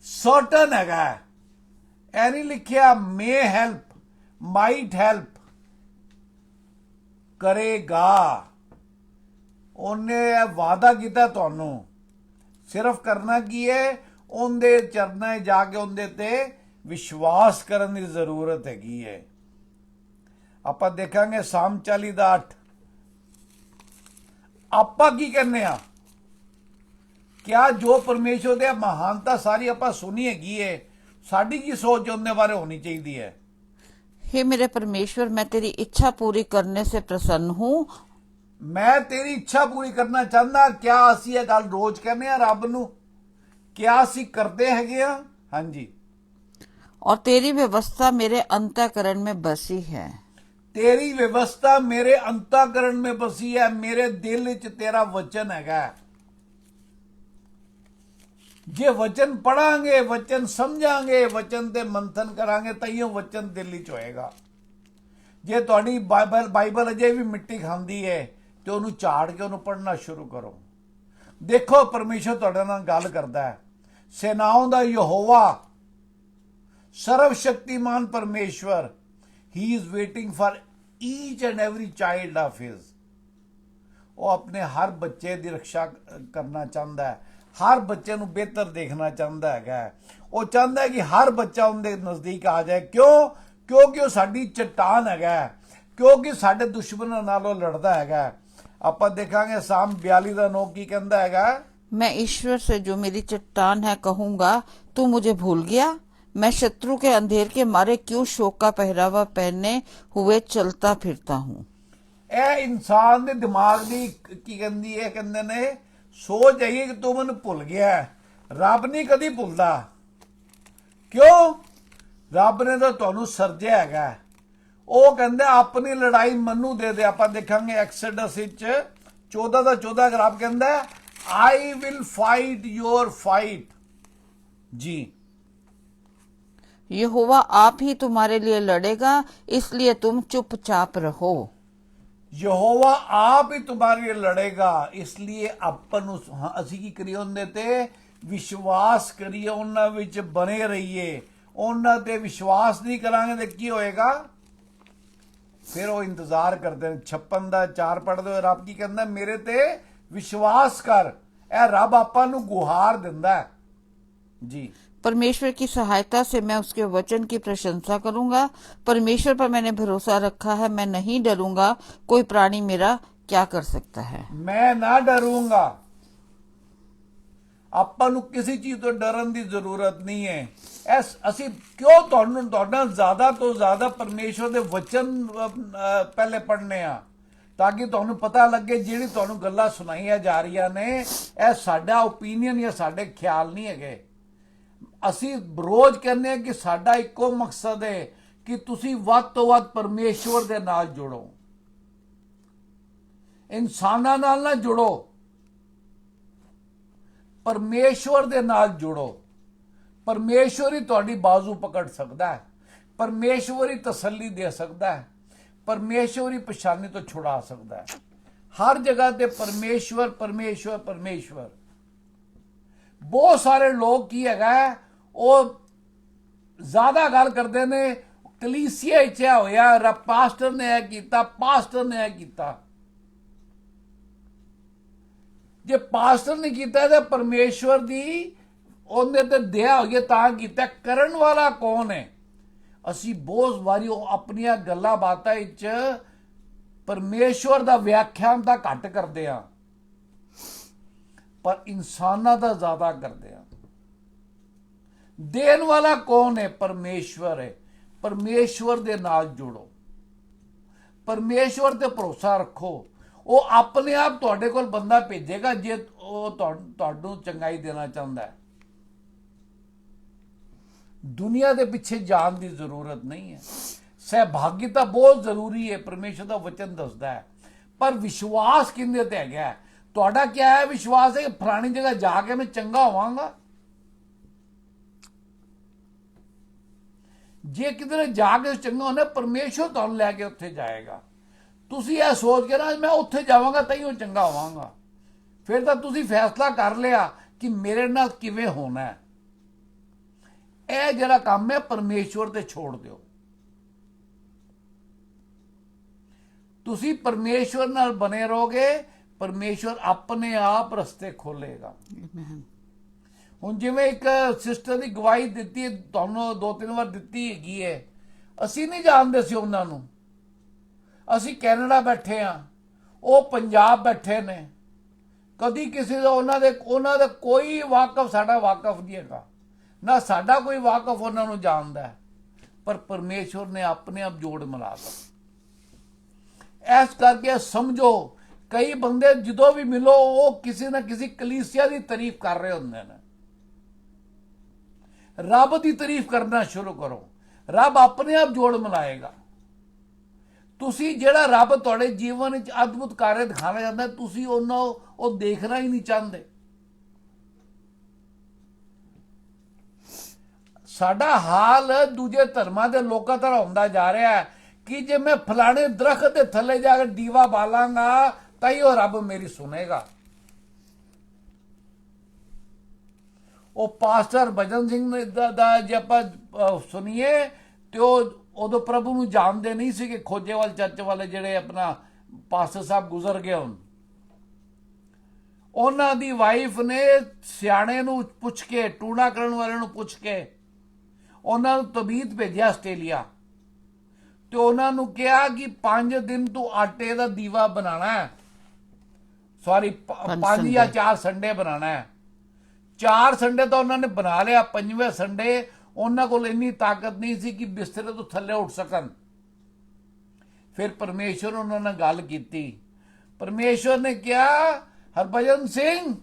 ਸਰਟਨ ਹੈਗਾ, ਐ ਨਹੀਂ ਲਿਖਿਆ ਮੇ ਹੈਲਪ, ਮਾਈਟ ਹੈਲਪ, ਕਰੇਗਾ। ਉਹਨੇ ਵਾਅਦਾ ਕੀਤਾ ਤੁਹਾਨੂੰ। ਸਿਰਫ ਕਰਨਾ ਕੀ ਹੈ? ਉਹਦੇ ਚਰਨਾਂ 'ਚ ਜਾ ਕੇ ਉਹਦੇ ਤੇ ਵਿਸ਼ਵਾਸ ਕਰਨ ਦੀ ਜ਼ਰੂਰਤ ਹੈਗੀ ਹੈ। ਆਪਾਂ ਦੇਖਾਂਗੇ ਸਾਮ 40 ਦਾ 8। ਆਪਾਂ ਕੀ ਕਰਨੇ ਆ? ਕਿਆ ਜੋ ਪਰਮੇਸ਼ਵਰ ਦੇ ਮਹਾਨਤਾ ਸਾਰੀ ਆਪਾਂ ਸੁਣੀ ਹੈਗੀ ਹੈ, ਸਾਡੀ ਕੀ ਸੋਚ ਉਹਦੇ ਬਾਰੇ ਹੋਣੀ ਚਾਹੀਦੀ ਹੈ? हे मेरे परमेश्वर, मैं तेरी इच्छा पूरी करने से प्रसन्न हूँ। ਮੈਂ ਤੇਰੀ ਇੱਛਾ ਪੂਰੀ ਕਰਨਾ ਚਾਹੁੰਦਾ। ਕਿਆ ਅਸੀਂ ਇਹ ਗੱਲ ਰੋਜ਼ ਕਹਿੰਦੇ ਆ ਰੱਬ ਨੂੰ? ਕਿਆ ਅਸੀਂ ਕਰਦੇ ਹੈਗੇ ਆ? ਹਾਂਜੀ। और तेरी व्यवस्था मेरे अंतःकरण में बसी है। ਤੇਰੀ ਵਿਵਸਥਾ ਮੇਰੇ ਅੰਤःਕਰਨ में बसी है। ਮੇਰੇ ਦਿਲ ਵਿੱਚ ਤੇਰਾ ਵਚਨ ਹੈਗਾ। ਜੇ ਵਚਨ ਪੜਾਂਗੇ, ਵਚਨ ਸਮਝਾਂਗੇ, ਵਚਨ ਤੇ ਮੰਥਨ ਕਰਾਂਗੇ, ਤਾਈਓ ਵਚਨ ਦਿਲ ਵਿੱਚ ਹੋਏਗਾ। ਜੇ ਤੁਹਾਡੀ ਬਾਈਬਲ ਅਜੇ ਵੀ ਮਿੱਟੀ ਖਾਂਦੀ ਹੈ ਤੇ ਉਹਨੂੰ ਝਾੜ ਕੇ ਉਹਨੂੰ ਪੜ੍ਹਨਾ ਸ਼ੁਰੂ ਕਰੋ। ਦੇਖੋ ਪਰਮੇਸ਼ਰ ਤੁਹਾਡੇ ਨਾਲ ਗੱਲ ਕਰਦਾ ਹੈ। ਸੈਨਾਵਾਂ ਦਾ ਯਹੋਵਾ, ਸਰਵ ਸ਼ਕਤੀਮਾਨ ਪਰਮੇਸ਼ਵਰ, ਹੀ is waiting for each and every child of his. ਉਹ ਆਪਣੇ ਹਰ ਬੱਚੇ ਦੀ ਰੱਖਿਆ ਕਰਨਾ ਚਾਹੁੰਦਾ ਹੈ। ਹਰ ਬੱਚੇ ਨੂੰ ਬਿਹਤਰ ਦੇਖਣਾ ਚਾਹੁੰਦਾ ਹੈਗਾ। ਉਹ ਚਾਹੁੰਦਾ ਹੈ ਕਿ ਹਰ ਬੱਚਾ ਉਹਦੇ ਨਜ਼ਦੀਕ ਆ ਜਾਏ। ਕਿਉਂ? ਕਿਉਂਕਿ ਉਹ ਸਾਡੀ ਚਟਾਨ ਹੈਗਾ, ਕਿਉਂਕਿ ਸਾਡੇ ਦੁਸ਼ਮਣਾਂ ਨਾਲ ਉਹ ਲੜਦਾ ਹੈਗਾ। ਆਪਾਂ ਦੇਖਾਂਗੇ ਸਾਮ 42 ਦਾ 9 ਕੀ ਕਹਿੰਦਾ ਹੈਗਾ। मैं ईश्वर से जो मेरी चट्टान है कहूंगा, तू मुझे भूल गया। मैं शत्रु के अंधेर के मारे क्यों शोक का पहरावा पहने हुए चलता फिरता हूँ। ਇਹ ਇਨਸਾਨ ਦੇ ਦਿਮਾਗ ਦੀ ਕੀ ਕਹਿੰਦੀ ਹੈ, ਕਹਿੰਦੇ ਨੇ ਸੋਚ ਹੈਗੀ ਕਿ ਤੂੰ ਮੈਨੂੰ ਭੁੱਲ ਗਿਆ ਹੈ। ਰੱਬ ਨਹੀਂ ਕਦੀ ਭੁੱਲਦਾ। ਕਿਉਂ? ਰੱਬ ਨੇ ਤਾਂ ਤੁਹਾਨੂੰ ਸਰਜਿਆ ਹੈਗਾ। ਉਹ ਕਹਿੰਦਾ ਆਪਣੀ ਲੜਾਈ ਮੈਨੂੰ ਦੇ ਦੇ। ਆਪਾਂ ਦੇਖਾਂਗੇ ਐਕਸੋਡਸ ਵਿੱਚ 14 ਦਾ 14 ਰੱਬ ਕਹਿੰਦਾ I will fight your fight. ਜੀ यहोवा आप ही तुम्हारे लिए लड़ेगा, इसलिए तुम चुपचाप रहो। ਯਹੋਵਾ ਆਪ ਹੀ ਤੁਹਾਡੇ ਲਈ ਲੜੇਗਾ, ਇਸ ਲਈ ਆਪਾਂ ਨੂੰ ਅਸੀਂ ਕੀ ਕਰੀਏ? ਉਹਦੇ ਤੇ ਵਿਸ਼ਵਾਸ ਕਰੀਏ, ਉਹਨਾਂ ਵਿੱਚ ਬਣੇ ਰਹੀਏ। ਉਹਨਾਂ ਤੇ ਵਿਸ਼ਵਾਸ ਨਹੀਂ ਕਰਾਂਗੇ ਤੇ ਕੀ ਹੋਏਗਾ? ਫਿਰ ਉਹ ਇੰਤਜ਼ਾਰ ਕਰਦੇ ਨੇ। 56 ਦਾ 4 ਪੜ੍ਹਦੇ ਹੋਏ ਰੱਬ ਕੀ ਕਹਿੰਦਾ? ਮੇਰੇ ਤੇ ਵਿਸ਼ਵਾਸ ਕਰ। ਇਹ ਰੱਬ ਆਪਾਂ ਨੂੰ ਗੁਹਾਰ ਦਿੰਦਾ ਹੈ। ਜੀ परमेश्वर की सहायता से मैं उसके वचन की प्रशंसा करूंगा। परमेश्वर पर मैंने भरोसा रखा है, मैं नहीं डरूंगा। कोई प्राणी मेरा क्या कर सकता है। ਮੈਂ ਨਾ ਡਰੂੰਗਾ। ਆਪਾਂ ਨੂੰ ਕਿਸੇ ਚੀਜ਼ ਤੋਂ ਡਰਨ ਦੀ ਜ਼ਰੂਰਤ ਨਹੀਂ ਹੈ। ਅਸੀਂ ਕਿਉਂ ਤੁਹਾਨੂੰ ਤੁਹਾਡਾ ਜ਼ਿਆਦਾ ਤੋਂ ਜ਼ਿਆਦਾ ਪਰਮੇਸ਼ਵਰ ਦੇ ਵਚਨ ਪਹਿਲੇ ਪੜ੍ਹਨੇ ਆ, ਤਾਂ ਕਿ ਤੁਹਾਨੂੰ ਪਤਾ ਲੱਗੇ ਜਿਹੜੀ ਤੁਹਾਨੂੰ ਗੱਲਾਂ ਸੁਣਾਈਆਂ ਜਾ ਰਹੀਆਂ ਨੇ ਇਹ ਸਾਡਾ ਓਪੀਨੀਅਨ ਜਾਂ ਸਾਡੇ ਖਿਆਲ ਨਹੀਂ ਹੈਗੇ। ਅਸੀਂ ਰੋਜ਼ ਕਹਿੰਦੇ ਹਾਂ ਕਿ ਸਾਡਾ ਇੱਕੋ ਮਕਸਦ ਹੈ ਕਿ ਤੁਸੀਂ ਵੱਧ ਤੋਂ ਵੱਧ ਪਰਮੇਸ਼ਵਰ ਦੇ ਨਾਲ ਜੁੜੋ, ਇਨਸਾਨਾਂ ਨਾਲ ਨਾ ਜੁੜੋ, ਪਰਮੇਸ਼ਵਰ ਦੇ ਨਾਲ ਜੁੜੋ। ਪਰਮੇਸ਼ਵਰ ਹੀ ਤੁਹਾਡੀ ਬਾਜ਼ੂ ਪਕੜ ਸਕਦਾ ਹੈ, ਪਰਮੇਸ਼ਵਰ ਹੀ ਤਸੱਲੀ ਦੇ ਸਕਦਾ ਹੈ, ਪਰਮੇਸ਼ਵਰ ਹੀ ਪਰੇਸ਼ਾਨੀ ਤੋਂ ਛੁਡਾ ਸਕਦਾ ਹੈ। ਹਰ ਜਗ੍ਹਾ ਤੇ ਪਰਮੇਸ਼ਵਰ ਪਰਮੇਸ਼ਵਰ ਪਰਮੇਸ਼ਵਰ। ਬਹੁਤ ਸਾਰੇ ਲੋਕ ਕੀ ਹੈਗਾ ਉਹ ਜ਼ਿਆਦਾ ਗੱਲ ਕਰਦੇ ਨੇ ਕਲੀਸਿਆ ਵਿੱਚ ਹੋਇਆ, ਪਾਸਟਰ ਨੇ ਇਹ ਕੀਤਾ, ਪਾਸਟਰ ਨੇ ਇਹ ਕੀਤਾ। ਜੇ ਪਾਸਟਰ ਨੇ ਕੀਤਾ ਤਾਂ ਪਰਮੇਸ਼ਵਰ ਦੀ ਉਹਨੇ ਤੇ ਦਇਆ ਹੋਈ ਤਾਂ ਕੀਤਾ। ਕਰਨ ਵਾਲਾ ਕੌਣ ਹੈ? ਅਸੀਂ ਬਹੁਤ ਵਾਰੀ ਉਹ ਆਪਣੀਆਂ ਗੱਲਾਂ ਬਾਤਾਂ ਵਿੱਚ ਪਰਮੇਸ਼ਵਰ ਦਾ ਵਿਆਖਿਆਨ ਤਾਂ ਘੱਟ ਕਰਦੇ ਆ, ਪਰ ਇਨਸਾਨਾਂ ਦਾ ਜ਼ਿਆਦਾ ਕਰਦੇ ਆ। ਦੇਣ ਵਾਲਾ ਕੌਣ ਹੈ? ਪਰਮੇਸ਼ਵਰ ਹੈ। ਪਰਮੇਸ਼ਵਰ ਦੇ ਨਾਲ ਜੁੜੋ, ਪਰਮੇਸ਼ਵਰ ਤੇ ਭਰੋਸਾ ਰੱਖੋ। ਉਹ ਆਪਣੇ ਆਪ ਤੁਹਾਡੇ ਕੋਲ ਬੰਦਾ ਭੇਜੇਗਾ ਜੇ ਉਹ ਤੁਹਾਨੂੰ ਚੰਗਾਈ ਦੇਣਾ ਚਾਹੁੰਦਾ ਹੈ। ਦੁਨੀਆ ਦੇ ਪਿੱਛੇ ਜਾਣ ਦੀ ਜ਼ਰੂਰਤ ਨਹੀਂ ਹੈ। ਸਹਿਭਾਗੀਤਾ ਬਹੁਤ ਜ਼ਰੂਰੀ ਹੈ, ਪਰਮੇਸ਼ਰ ਦਾ ਵਚਨ ਦੱਸਦਾ ਹੈ, ਪਰ ਵਿਸ਼ਵਾਸ ਕਿੰਨੇ ਤੇ ਹੈਗਾ? ਤੁਹਾਡਾ ਕੀ ਹੈ ਵਿਸ਼ਵਾਸ? ਹੈ ਕਿ ਫਲਾਣੀ ਜਗ੍ਹਾ ਜਾ ਕੇ ਮੈਂ ਚੰਗਾ ਹੋਵਾਂਗਾ। ਜੇ ਕਿਧਰੇ ਜਾ ਕੇ ਚੰਗਾ ਹੋਣਾ, ਪਰਮੇਸ਼ਰ ਤੁਹਾਨੂੰ ਲੈ ਕੇ ਉੱਥੇ ਜਾਏਗਾ। ਤੁਸੀਂ ਇਹ ਸੋਚ ਕੇ ਨਾ ਮੈਂ ਉੱਥੇ ਜਾਵਾਂਗਾ ਤਾਂ ਹੀ ਉਹ ਚੰਗਾ ਹੋਵਾਂਗਾ, ਫਿਰ ਤਾਂ ਤੁਸੀਂ ਫੈਸਲਾ ਕਰ ਲਿਆ ਕਿ ਮੇਰੇ ਨਾਲ ਕਿਵੇਂ ਹੋਣਾ ਹੈ। ਇਹ ਜਿਹੜਾ ਕੰਮ ਹੈ ਪਰਮੇਸ਼ਵਰ ਤੇ ਛੋੜ ਦਿਓ। ਤੁਸੀਂ ਪਰਮੇਸ਼ਵਰ ਨਾਲ ਬਣੇ ਰਹੋਗੇ, ਪਰਮੇਸ਼ਵਰ ਆਪਣੇ ਆਪ ਰਸਤੇ ਖੋਲੇਗਾ। ਹੁਣ ਜਿਵੇਂ ਇੱਕ ਸਿਸਟਰ ਦੀ ਗਵਾਹੀ ਦਿੱਤੀ, ਤੁਹਾਨੂੰ 2-3 ਵਾਰ ਦਿੱਤੀ ਹੈਗੀ ਹੈ। ਅਸੀਂ ਨਹੀਂ ਜਾਣਦੇ ਸੀ ਉਹਨਾਂ ਨੂੰ। ਅਸੀਂ ਕੈਨੇਡਾ ਬੈਠੇ ਆ, ਉਹ ਪੰਜਾਬ ਬੈਠੇ ਨੇ। ਕਦੀ ਕਿਸੇ ਦਾ ਉਹਨਾਂ ਦਾ ਕੋਈ ਵਾਕਫ ਸਾਡਾ ਵਾਕਫ ਨਹੀਂ ਹੈਗਾ, ਨਾ ਸਾਡਾ ਕੋਈ ਵਾਕਫ ਉਹਨਾਂ ਨੂੰ ਜਾਣਦਾ ਹੈ, ਪਰ ਪਰਮੇਸ਼ਵਰ ਨੇ ਆਪਣੇ ਆਪ ਜੋੜ ਮਿਲਾ ਦਿੱਤਾ। ਇਸ ਕਰਕੇ ਸਮਝੋ, ਕਈ ਬੰਦੇ ਜਦੋਂ ਵੀ ਮਿਲੋ ਉਹ ਕਿਸੇ ਨਾ ਕਿਸੇ ਕਲੀਸਿਆ ਦੀ ਤਾਰੀਫ ਕਰ ਰਹੇ ਹੁੰਦੇ ਨੇ। ਰੱਬ ਦੀ ਤਾਰੀਫ ਕਰਨਾ ਸ਼ੁਰੂ ਕਰੋ, ਰੱਬ ਆਪਣੇ ਆਪ ਜੋੜ ਮਿਲਾਏਗਾ। ਤੁਸੀਂ ਜਿਹੜਾ ਰੱਬ ਤੁਹਾਡੇ ਜੀਵਨ ਵਿੱਚ ਅਦਭੁਤ ਕਾਰਜ ਦਿਖਾਣਾ ਚਾਹੁੰਦਾ, ਤੁਸੀਂ ਉਹ ਦੇਖਣਾ ਹੀ ਨਹੀਂ ਚਾਹੁੰਦੇ। ਸਾਡਾ ਹਾਲ ਦੂਜੇ ਧਰਮਾਂ ਦੇ ਲੋਕਾਂ ਤਰ੍ਹਾਂ ਹੁੰਦਾ ਜਾ ਰਿਹਾ ਹੈ ਕਿ ਜੇ ਮੈਂ ਫਲਾਣੇ ਦਰਖਤ ਦੇ ਥੱਲੇ ਜਾ ਕੇ ਦੀਵਾ ਬਾਲਾਂਗਾ ਤਾਂ ਹੀ ਉਹ ਰੱਬ ਮੇਰੀ ਸੁਣੇਗਾ। ਉਹ ਪਾਸਟਰ ਭਜਨ ਸਿੰਘ ਦਾ ਜੇ ਆਪਾਂ ਸੁਣੀਏ ਤੇ ਉਹ ਉਦੋਂ ਪ੍ਰਭੂ ਨੂੰ ਜਾਣਦੇ ਨਹੀਂ ਸੀ ਕਿ ਖੋਜੇਵਾਲ ਚਰਚ ਵਾਲੇ ਜਿਹੜੇ ਆਪਣਾ ਪਾਸਟਰ ਸਾਹਿਬ ਗੁਜ਼ਰ ਗਏ ਹੁਣ, ਉਹਨਾਂ ਦੀ ਵਾਈਫ ਨੇ ਸਿਆਣੇ ਨੂੰ ਪੁੱਛ ਕੇ, ਟੂਣਾ ਕਰਨ ਵਾਲੇ ਨੂੰ ਪੁੱਛ ਕੇ ਉਹਨਾਂ ਨੂੰ ਤਬੀਤ ਭੇਜਿਆ ਆਸਟ੍ਰੇਲੀਆ, ਤੇ ਉਹਨਾਂ ਨੂੰ ਕਿਹਾ ਕਿ 5 ਦਿਨ ਤੂੰ ਆਟੇ ਦਾ ਦੀਵਾ ਬਣਾਣਾ ਹੈ, सॉरी ਪੰਜ 5 ਸੰਡੇ। ਜਾਂ 4 ਸੰਡੇ ਬਣਾਉਣਾ ਹੈ। 4 ਸੰਡੇ ਤਾਂ ਉਹਨਾਂ ਨੇ ਬਣਾ ਲਿਆ, 5ਵੇਂ ਸੰਡੇ ਉਹਨਾਂ ਕੋਲ ਇੰਨੀ ਤਾਕਤ ਨਹੀਂ ਸੀ ਕਿ ਬਿਸਤਰੇ ਤੋਂ ਥੱਲੇ ਉੱਠ ਸਕਣ। ਫਿਰ ਪਰਮੇਸ਼ਵਰ ਉਹਨਾਂ ਨਾਲ ਗੱਲ ਕੀਤੀ। ਪਰਮੇਸ਼ਵਰ ਨੇ ਕਿਹਾ, ਹਰਭਜਨ ਸਿੰਘ,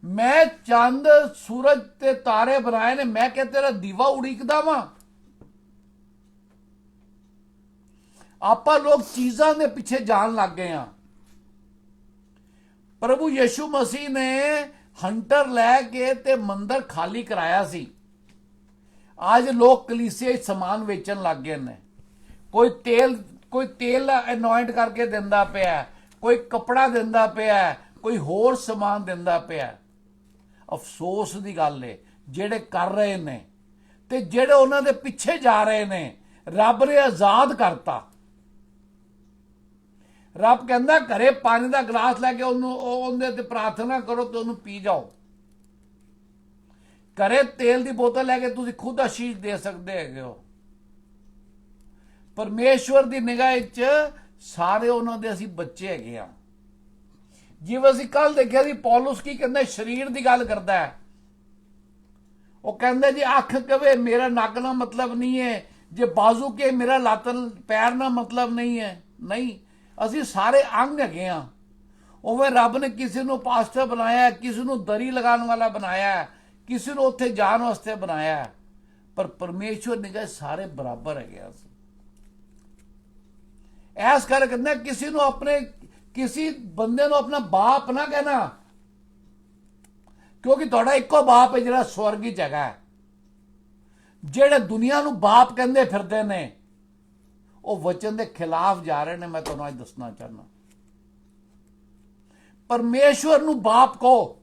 ਮੈਂ ਚੰਦ ਸੂਰਜ ਤੇ ਤਾਰੇ ਬਣਾਏ ਨੇ, ਮੈਂ ਕਿ ਤੇਰਾ ਦੀਵਾ ਉਡੀਕਦਾ ਵਾਂ। ਆਪਾਂ ਲੋਕ ਚੀਜ਼ਾਂ ਦੇ ਪਿੱਛੇ ਜਾਣ ਲੱਗ ਗਏ ਆ। ਪ੍ਰਭੂ ਯਿਸੂ ਮਸੀਹ ਨੇ ਹੰਟਰ ਲੈ ਕੇ ਤੇ ਮੰਦਰ ਖਾਲੀ ਕਰਾਇਆ ਸੀ। ਅੱਜ ਲੋਕ ਕਲੀਸਿਆ 'ਚ ਸਮਾਨ ਵੇਚਣ ਲੱਗ ਗਏ ਨੇ। ਕੋਈ ਤੇਲ ਅਨੋਇੰਟ ਕਰਕੇ ਦਿੰਦਾ ਪਿਆ, ਕੋਈ ਕੱਪੜਾ ਦਿੰਦਾ ਪਿਆ, ਕੋਈ ਹੋਰ ਸਮਾਨ ਦਿੰਦਾ ਪਿਆ। ਅਫਸੋਸ ਦੀ ਗੱਲ ਏ, ਜਿਹੜੇ ਕਰ ਰਹੇ ਨੇ ਤੇ ਜਿਹੜੇ ਉਹਨਾਂ ਦੇ ਪਿੱਛੇ ਜਾ ਰਹੇ ਨੇ, ਰੱਬ ਨੇ ਆਜ਼ਾਦ ਕਰਤਾ। ਰੱਬ ਕਹਿੰਦਾ ਘਰੇ ਪਾਣੀ ਦਾ ਗਲਾਸ ਲੈ ਕੇ ਉਹਦੇ ਤੇ ਪ੍ਰਾਰਥਨਾ ਕਰੋ ਤੇ ਉਹਨੂੰ ਪੀ ਜਾਓ। ਘਰੇ ਤੇਲ ਦੀ ਬੋਤਲ ਲੈ ਕੇ ਤੁਸੀਂ ਖੁਦ ਆਸ਼ੀਸ਼ ਦੇ ਸਕਦੇ ਹੈਗੇ ਹੋ। ਪਰਮੇਸ਼ਵਰ ਦੀ ਨਿਗਾਹ 'ਚ ਸਾਰੇ ਉਹਨਾਂ ਦੇ ਅਸੀਂ ਬੱਚੇ ਹੈਗੇ ਆ। ਜਿਵੇਂ ਅਸੀਂ ਕੱਲ ਦੇਖਿਆ ਸੀ, ਪੌਲੁਸ ਕੀ ਕਹਿੰਦਾ, ਸਰੀਰ ਦੀ ਗੱਲ ਕਰਦਾ ਹੈ। ਉਹ ਕਹਿੰਦਾ ਜੀ ਅੱਖ ਕਵੇ ਮੇਰਾ ਨੱਕ ਨਾਲ ਮਤਲਬ ਨਹੀਂ ਹੈ, ਜੇ ਬਾਜ਼ੂ ਕੇ ਮੇਰਾ ਲੱਤ ਪੈਰ ਨਾਲ ਮਤਲਬ ਨਹੀਂ ਹੈ। ਨਹੀਂ, ਅਸੀਂ ਸਾਰੇ ਅੰਗ ਹੈਗੇ ਆ। ਉਵੇਂ ਰੱਬ ਨੇ ਕਿਸੇ ਨੂੰ ਪਾਸਟਰ ਬਣਾਇਆ, ਕਿਸੇ ਨੂੰ ਦਰੀ ਲਗਾਉਣ ਵਾਲਾ ਬਣਾਇਆ, ਕਿਸੇ ਨੂੰ ਉੱਥੇ ਜਾਣ ਵਾਸਤੇ ਬਣਾਇਆ, ਪਰ ਪਰਮੇਸ਼ਵਰ ਨਿਗਾਹ ਸਾਰੇ ਬਰਾਬਰ ਹੈਗੇ ਆ। ਐਸ ਕਰਕੇ ਕਹਿੰਦਾ ਕਿਸੇ ਬੰਦੇ ਨੂੰ ਆਪਣਾ ਬਾਪ ਨਾ ਕਹਿਣਾ, ਕਿਉਂਕਿ ਤੁਹਾਡਾ ਇੱਕੋ ਬਾਪ ਹੈ ਜਿਹੜਾ ਸਵਰਗ 'ਚ ਹੈਗਾ। ਜਿਹੜੇ ਦੁਨੀਆ ਨੂੰ ਬਾਪ ਕਹਿੰਦੇ ਫਿਰਦੇ ਨੇ, ਉਹ ਵਚਨ ਦੇ ਖਿਲਾਫ ਜਾ ਰਹੇ ਨੇ। ਮੈਂ ਤੁਹਾਨੂੰ ਅੱਜ ਦੱਸਣਾ ਚਾਹੁੰਦਾ, ਪਰਮੇਸ਼ਵਰ ਨੂੰ ਬਾਪ ਕਹੋ।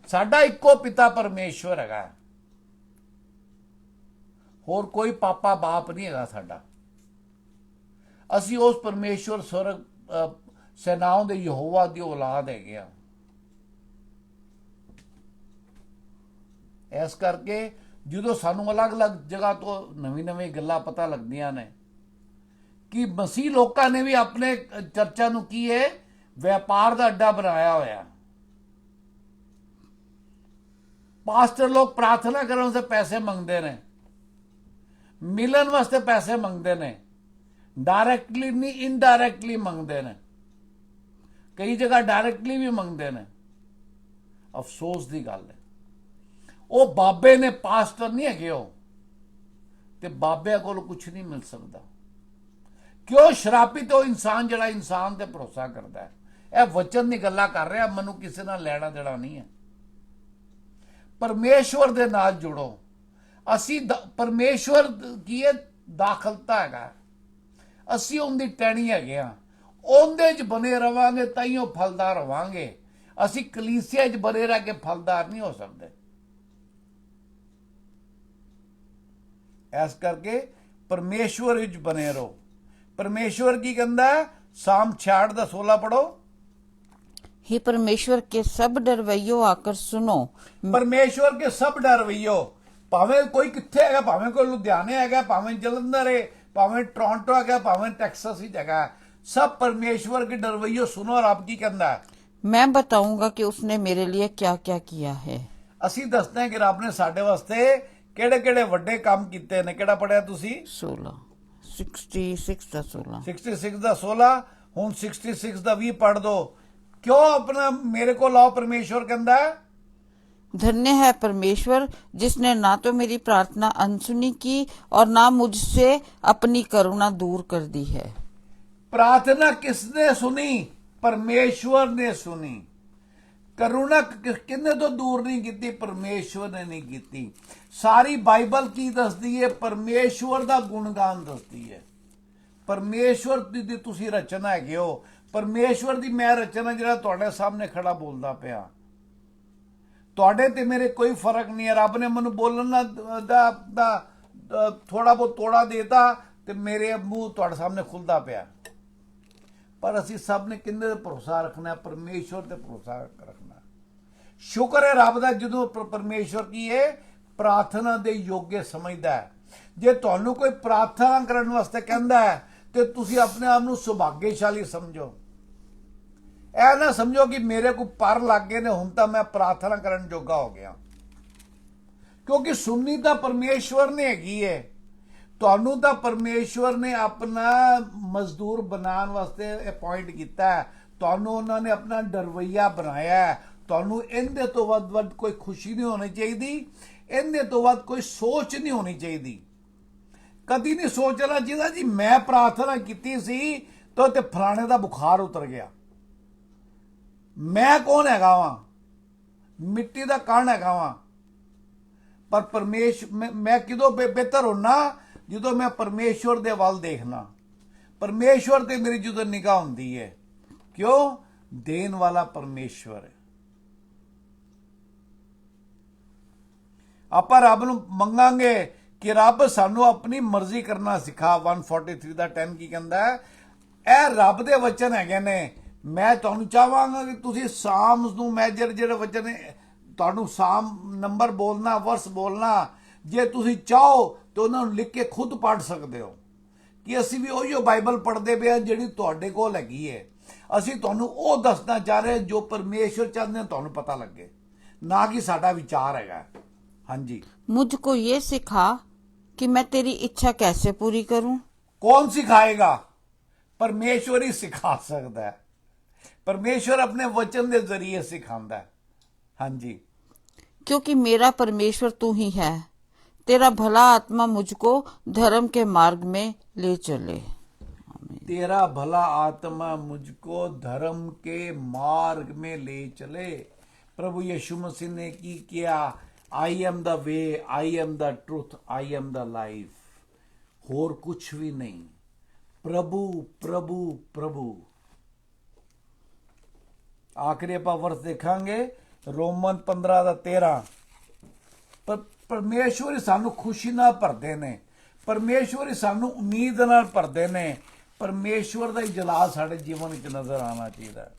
ਸਾਡਾ ਇੱਕੋ ਪਿਤਾ ਪਰਮੇਸ਼ਵਰ ਹੈਗਾ, ਹੋਰ ਕੋਈ ਪਾਪਾ ਬਾਪ ਨਹੀਂ ਹੈਗਾ ਸਾਡਾ। ਅਸੀਂ ਉਸ ਪਰਮੇਸ਼ਵਰ ਸਵਰਗ ਸੈਨਾਵਾਂ ਦੇ ਯਹੋਵਾ ਦੀ ਔਲਾਦ ਹੈਗੇ ਆ। ਇਸ ਕਰਕੇ ਜਦੋਂ ਸਾਨੂੰ ਅਲੱਗ-ਅਲੱਗ ਜਗ੍ਹਾ ਤੋਂ ਨਵੀਂ ਗੱਲਾਂ ਪਤਾ ਲੱਗਦੀਆਂ ਨੇ ਕਿ ਮਸੀਹ ਲੋਕਾਂ ਨੇ ਵੀ ਆਪਣੇ ਚਰਚਾ ਨੂੰ ਕੀ ਹੈ, ਵਪਾਰ ਦਾ ਅੱਡਾ ਬਣਾਇਆ ਹੋਇਆ। ਪਾਸਟਰ ਲੋਕ ਪ੍ਰਾਰਥਨਾ ਕਰਨ ਵਾਸਤੇ ਪੈਸੇ ਮੰਗਦੇ ਨੇ, ਮਿਲਣ ਵਾਸਤੇ ਪੈਸੇ ਮੰਗਦੇ ਨੇ, ਡਾਇਰੈਕਟਲੀ ਨਹੀਂ ਇਨਡਾਇਰੈਕਟਲੀ ਮੰਗਦੇ ਨੇ, ਕਈ ਜਗ੍ਹਾ ਡਾਇਰੈਕਟਲੀ ਵੀ ਮੰਗਦੇ ਨੇ। ਅਫਸੋਸ ਦੀ ਗੱਲ ਹੈ, ਉਹ ਬਾਬੇ ਨੇ, ਪਾਸਟਰ ਨਹੀਂ ਹੈਗੇ ਉਹ, ਤੇ ਬਾਬਿਆਂ ਕੋਲ ਕੁਝ ਨਹੀਂ ਮਿਲ ਸਕਦਾ। ਕਿਉਂ? ਸ਼ਰਾਪਿਤ ਉਹ ਇਨਸਾਨ ਜਿਹੜਾ ਇਨਸਾਨ ਤੇ ਭਰੋਸਾ ਕਰਦਾ ਹੈ। ਇਹ ਵਚਨ ਦੀ ਗੱਲਾਂ ਕਰ ਰਿਹਾ, ਮੈਨੂੰ ਕਿਸੇ ਨਾਲ ਲੈਣਾ ਦੇਣਾ ਨਹੀਂ ਹੈ। ਪਰਮੇਸ਼ਵਰ ਦੇ ਨਾਲ ਜੁੜੋ। ਅਸੀਂ ਪਰਮੇਸ਼ਵਰ ਕੀ ਹੈ, ਦਾਖਲਤਾ ਹੈਗਾ। ਅਸੀਂ ਉਹਦੀ ਟਹਿਣੀ ਹੈਗੇ ਆ, ਉਹਦੇ 'ਚ ਬਣੇ ਰਵਾਂਗੇ ਤਾਈਓ ਫਲਦਾਰ ਹੋਵਾਂਗੇ। ਅਸੀਂ ਕਲੀਸਿਆ 'ਚ ਬਣੇ ਰਹਿ ਕੇ ਫਲਦਾਰ ਨਹੀਂ ਹੋ ਸਕਦੇ। ਇਸ ਕਰਕੇ ਪਰਮੇਸ਼ਵਰ ਵਿੱਚ ਬਣੇ ਰਹੋ। परमेश्वर की कहता है, साम 66:16 पढ़ो। हे परमेश्वर के सब डरवैयो आकर सुनो। परमेश्वर के सब डरवैयो, भावे कोई किथे है, भावे कोई लुधियाने है, भावे जलंधर है, भावे टोरंटो है, भावे टेक्सास ही जगह, सब परमेश्वर के डरवैयो सुनो। और आप की कहता है, मैं बताऊंगा कि उसने मेरे लिए क्या क्या किया है। ਅਸੀਂ ਦੱਸਦੇ ਹਾਂ ਕਿ ਰੱਬ ਨੇ ਸਾਡੇ ਵਾਸਤੇ ਕਿਹੜੇ ਕਿਹੜੇ ਵੱਡੇ ਕੰਮ ਕੀਤੇ ਨੇ। ਕਿਹੜਾ ਪੜਿਆ ਤੁਸੀਂ? 66 ਦਾ 16। 66 ਦਾ 16। ਹੁਣ 66 ਦਾ 20 ਪੜ ਦੋ। क्यों अपना मेरे को लाओ? परमेश्वर कहता है, धन्य है परमेश्वर जिसने ना तो मेरी प्रार्थना अनसुनी की और ना मुझसे अपनी करुणा दूर कर दी है। प्रार्थना किसने सुनी? परमेश्वर ने सुनी। करुणा किसने तो दूर नहीं की? परमेश्वर ने नहीं की। सारी बाइबल की दसदी है, परमेश्वर का गुणगान दसदी है। परमेश्वर की तुसी रचना है हो। परमेश्वर की मैं रचना जरा तुहाडे सामने खड़ा बोलता पिया, तुहाडे ते मेरे कोई फर्क नहीं है। रब ने मैनू बोलना दा थोड़ा बहुत तोड़ा देता ते मेरे मूँह तुहाडे सामने खुलता पिया। पर असी सब ने किंदे ते भरोसा रखना? परमेश्वर ते भरोसा रखना। शुक्र है रब दा जदों परमेश्वर की है प्रार्थना दे योग्य समझदा है। ਜੇ ਤੁਹਾਨੂੰ ਕੋਈ ਪ੍ਰਾਰਥਨਾ ਕਰਨ ਵਾਸਤੇ ਕਹਿੰਦਾ ਹੈ ਤੇ ਤੁਸੀਂ ਆਪਣੇ ਆਪ ਨੂੰ ਸੁਭਾਗਿਆਸ਼ਾਲੀ ਸਮਝੋ। ਇਹ ਨਾ ਸਮਝੋ ਕਿ ਮੇਰੇ ਕੋ ਪਰ ਲੱਗ ਗਏ ਨੇ, ਹੁਣ ਤਾਂ ਮੈਂ ਪ੍ਰਾਰਥਨਾ ਕਰਨ ਜੋਗਾ ਹੋ ਗਿਆ। ਕਿਉਂਕਿ ਸੁਣਨੀ ਤਾਂ ਪਰਮੇਸ਼ਵਰ ਨੇ ਹੈਗੀ ਹੈ। ਤੁਹਾਨੂੰ ਤਾਂ ਪਰਮੇਸ਼ਵਰ ਨੇ ਆਪਣਾ ਮਜ਼ਦੂਰ ਬਣਾਉਣ ਵਾਸਤੇ ਅਪਾਇੰਟ ਕੀਤਾ ਹੈ। ਤੁਹਾਨੂੰ ਉਹਨਾਂ ਨੇ ਆਪਣਾ ਡਰਵਈਆ ਬਣਾਇਆ ਹੈ। ਤੁਹਾਨੂੰ ਇਹਦੇ ਤੋਂ ਵੱਧ ਕੋਈ ਖੁਸ਼ੀ ਨਹੀਂ ਹੋਣੀ ਚਾਹੀਦੀ, ਇਹਦੇ ਤੋਂ ਵੱਧ ਕੋਈ ਸੋਚ ਨਹੀਂ ਹੋਣੀ ਚਾਹੀਦੀ। ਕਦੀ ਨਹੀਂ ਸੋਚਣਾ ਚਾਹੀਦਾ ਜੀ ਮੈਂ ਪ੍ਰਾਰਥਨਾ ਕੀਤੀ ਸੀ ਤਾਂ ਤੇ ਫਲਾਣੇ ਦਾ ਬੁਖਾਰ ਉਤਰ ਗਿਆ। ਮੈਂ ਕੌਣ ਹੈਗਾ ਵਾਂ? ਮਿੱਟੀ ਦਾ ਕਣ ਹੈਗਾ ਵਾਂ। ਪਰ ਮੈਂ ਕਿਦੋਂ ਬਿਹਤਰ ਹੋਣਾ? ਜਦੋਂ ਮੈਂ ਪਰਮੇਸ਼ਵਰ ਦੇ ਵੱਲ ਦੇਖਣਾ। ਪਰਮੇਸ਼ਵਰ ਤੇ ਮੇਰੀ ਜਦੋਂ ਨਿਗਾਹ ਹੁੰਦੀ ਹੈ। ਕਿਉਂ? ਦੇਣ ਵਾਲਾ ਪਰਮੇਸ਼ਵਰ ਹੈ। ਆਪਾਂ ਰੱਬ ਨੂੰ ਮੰਗਾਂਗੇ ਕਿ ਰੱਬ ਸਾਨੂੰ ਆਪਣੀ ਮਰਜ਼ੀ ਕਰਨਾ ਸਿਖਾ। 143 ਦਾ 10 ਕੀ ਕਹਿੰਦਾ ਹੈ? ਇਹ ਰੱਬ ਦੇ ਵਚਨ ਹੈਗੇ ਨੇ। ਮੈਂ ਤੁਹਾਨੂੰ ਚਾਹਾਂਗਾ ਕਿ ਤੁਸੀਂ ਸਾਮਸ ਨੂੰ, ਮੈਂ ਜਿਹੜੇ ਵਚਨ ਤੁਹਾਨੂੰ ਸਾਮ ਨੰਬਰ ਬੋਲਣਾ, ਵਰਸ ਬੋਲਣਾ, ਜੇ ਤੁਸੀਂ ਚਾਹੋ ਤਾਂ ਉਹਨਾਂ ਨੂੰ ਲਿਖ ਕੇ ਖੁਦ ਪੜ੍ਹ ਸਕਦੇ ਹੋ ਕਿ ਅਸੀਂ ਵੀ ਉਹੀਓ ਬਾਈਬਲ ਪੜ੍ਹਦੇ ਪਏ ਹਾਂ ਜਿਹੜੀ ਤੁਹਾਡੇ ਕੋਲ ਹੈਗੀ ਹੈ। ਅਸੀਂ ਤੁਹਾਨੂੰ ਉਹ ਦੱਸਣਾ ਚਾਹ ਰਹੇ ਜੋ ਪਰਮੇਸ਼ਵਰ ਚਾਹੁੰਦੇ ਤੁਹਾਨੂੰ ਪਤਾ ਲੱਗੇ, ਨਾ ਕਿ ਸਾਡਾ ਵਿਚਾਰ ਹੈਗਾ। ਹਾਂਜੀ। मुझको ये सिखा कि मैं तेरी इच्छा कैसे पूरी करूं। कौन सिखाएगा? परमेश्वर ही सिखा सकता है। परमेश्वर अपने वचन के जरिए सिखाता है। हाँ जी। क्योंकि मेरा परमेश्वर तू ही है, तेरा भला आत्मा मुझको धर्म के मार्ग में ले चले। तेरा भला आत्मा मुझको धर्म के मार्ग में ले चले। प्रभु यीशु मसीह ने की किया? I am the way, I am the truth, I am the life. होर कुछ भी नहीं। प्रभु प्रभु प्रभु। आखिरी आप वर्ष देखांगे रोमन 15 ਦਾ 13। ਪਰ ਪਰਮੇਸ਼ਵਰ ਹੀ ਸਾਨੂੰ ਖੁਸ਼ੀ ਨਾਲ ਭਰਦੇ ਨੇ। ਪਰਮੇਸ਼ਵਰ ਹੀ ਸਾਨੂੰ ਉਮੀਦ ਨਾਲ ਭਰਦੇ ਨੇ। ਪਰਮੇਸ਼ਵਰ ਦਾ ਹੀ ਜਲਾਲ ਸਾਡੇ ਜੀਵਨ ਵਿੱਚ ਨਜ਼ਰ ਆਉਣਾ ਚਾਹੀਦਾ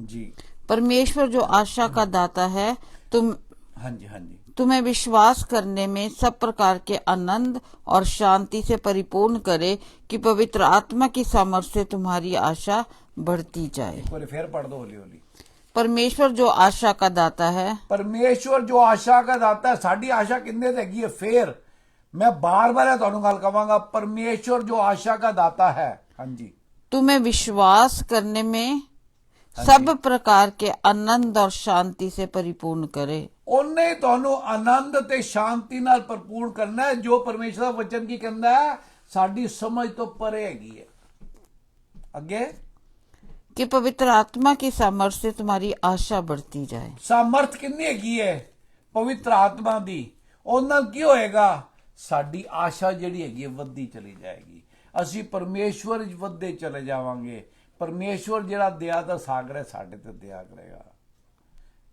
ਜੀ। परमेश्वर जो आशा का दाता है, हाँ जी, हाँ जी, तुम्हें विश्वास करने में सब प्रकार के आनंद और शांति से परिपूर्ण करे कि पवित्र आत्मा की सामर्थ्य से तुम्हारी आशा बढ़ती जाए। एक बार फिर पढ़ दो हौली हौली। परमेश्वर जो आशा का दाता है। परमेश्वर जो आशा का दाता है। साडी आशा किन्ने ते हैगी है? फिर मैं बार बार तुहानू गल कहांगा, परमेश्वर जो आशा का दाता है। हाँ जी। तुम्हें विश्वास करने में सब प्रकार के आनंद और शांति से परिपूर्ण करे। ਉਹਨੇ ਤੁਹਾਨੂੰ ਆਨੰਦ ਤੇ ਸ਼ਾਂਤੀ ਨਾਲ ਭਰਪੂਰ ਕਰਨਾ ਹੈ। ਜੋ ਪਰਮੇਸ਼ਰ ਦਾ ਵਚਨ ਕੀ ਕਹਿੰਦਾ ਹੈ? ਸਾਡੀ ਸਮਝ ਤੋਂ ਪਰੇ ਹੈਗੀ ਹੈ। ਅੱਗੇ कि पवित्र आत्मा की सामर्थ्य से तुम्हारी आशा बढ़ती जाए। ਸਾਮਰਥ ਕਿੰਨੀ ਹੈਗੀ ਹੈ? ਪਵਿੱਤਰ ਆਤਮਾ ਦੀ। ਉਹਦੇ ਨਾਲ ਕੀ ਹੋਏਗਾ? ਸਾਡੀ ਆਸ਼ਾ ਜਿਹੜੀ ਹੈਗੀ ਹੈ ਵੱਧਦੀ ਚਲੀ ਜਾਏਗੀ। ਅਸੀਂ ਪਰਮੇਸ਼ਵਰ ਵਿੱਚ ਵੱਧਦੇ ਚਲੇ ਜਾਵਾਂਗੇ। ਪਰਮੇਸ਼ਵਰ ਜਿਹੜਾ ਦਇਆ ਦਾ ਸਾਗਰ ਹੈ ਸਾਡੇ ਤੇ ਦਇਆ ਕਰੇਗਾ।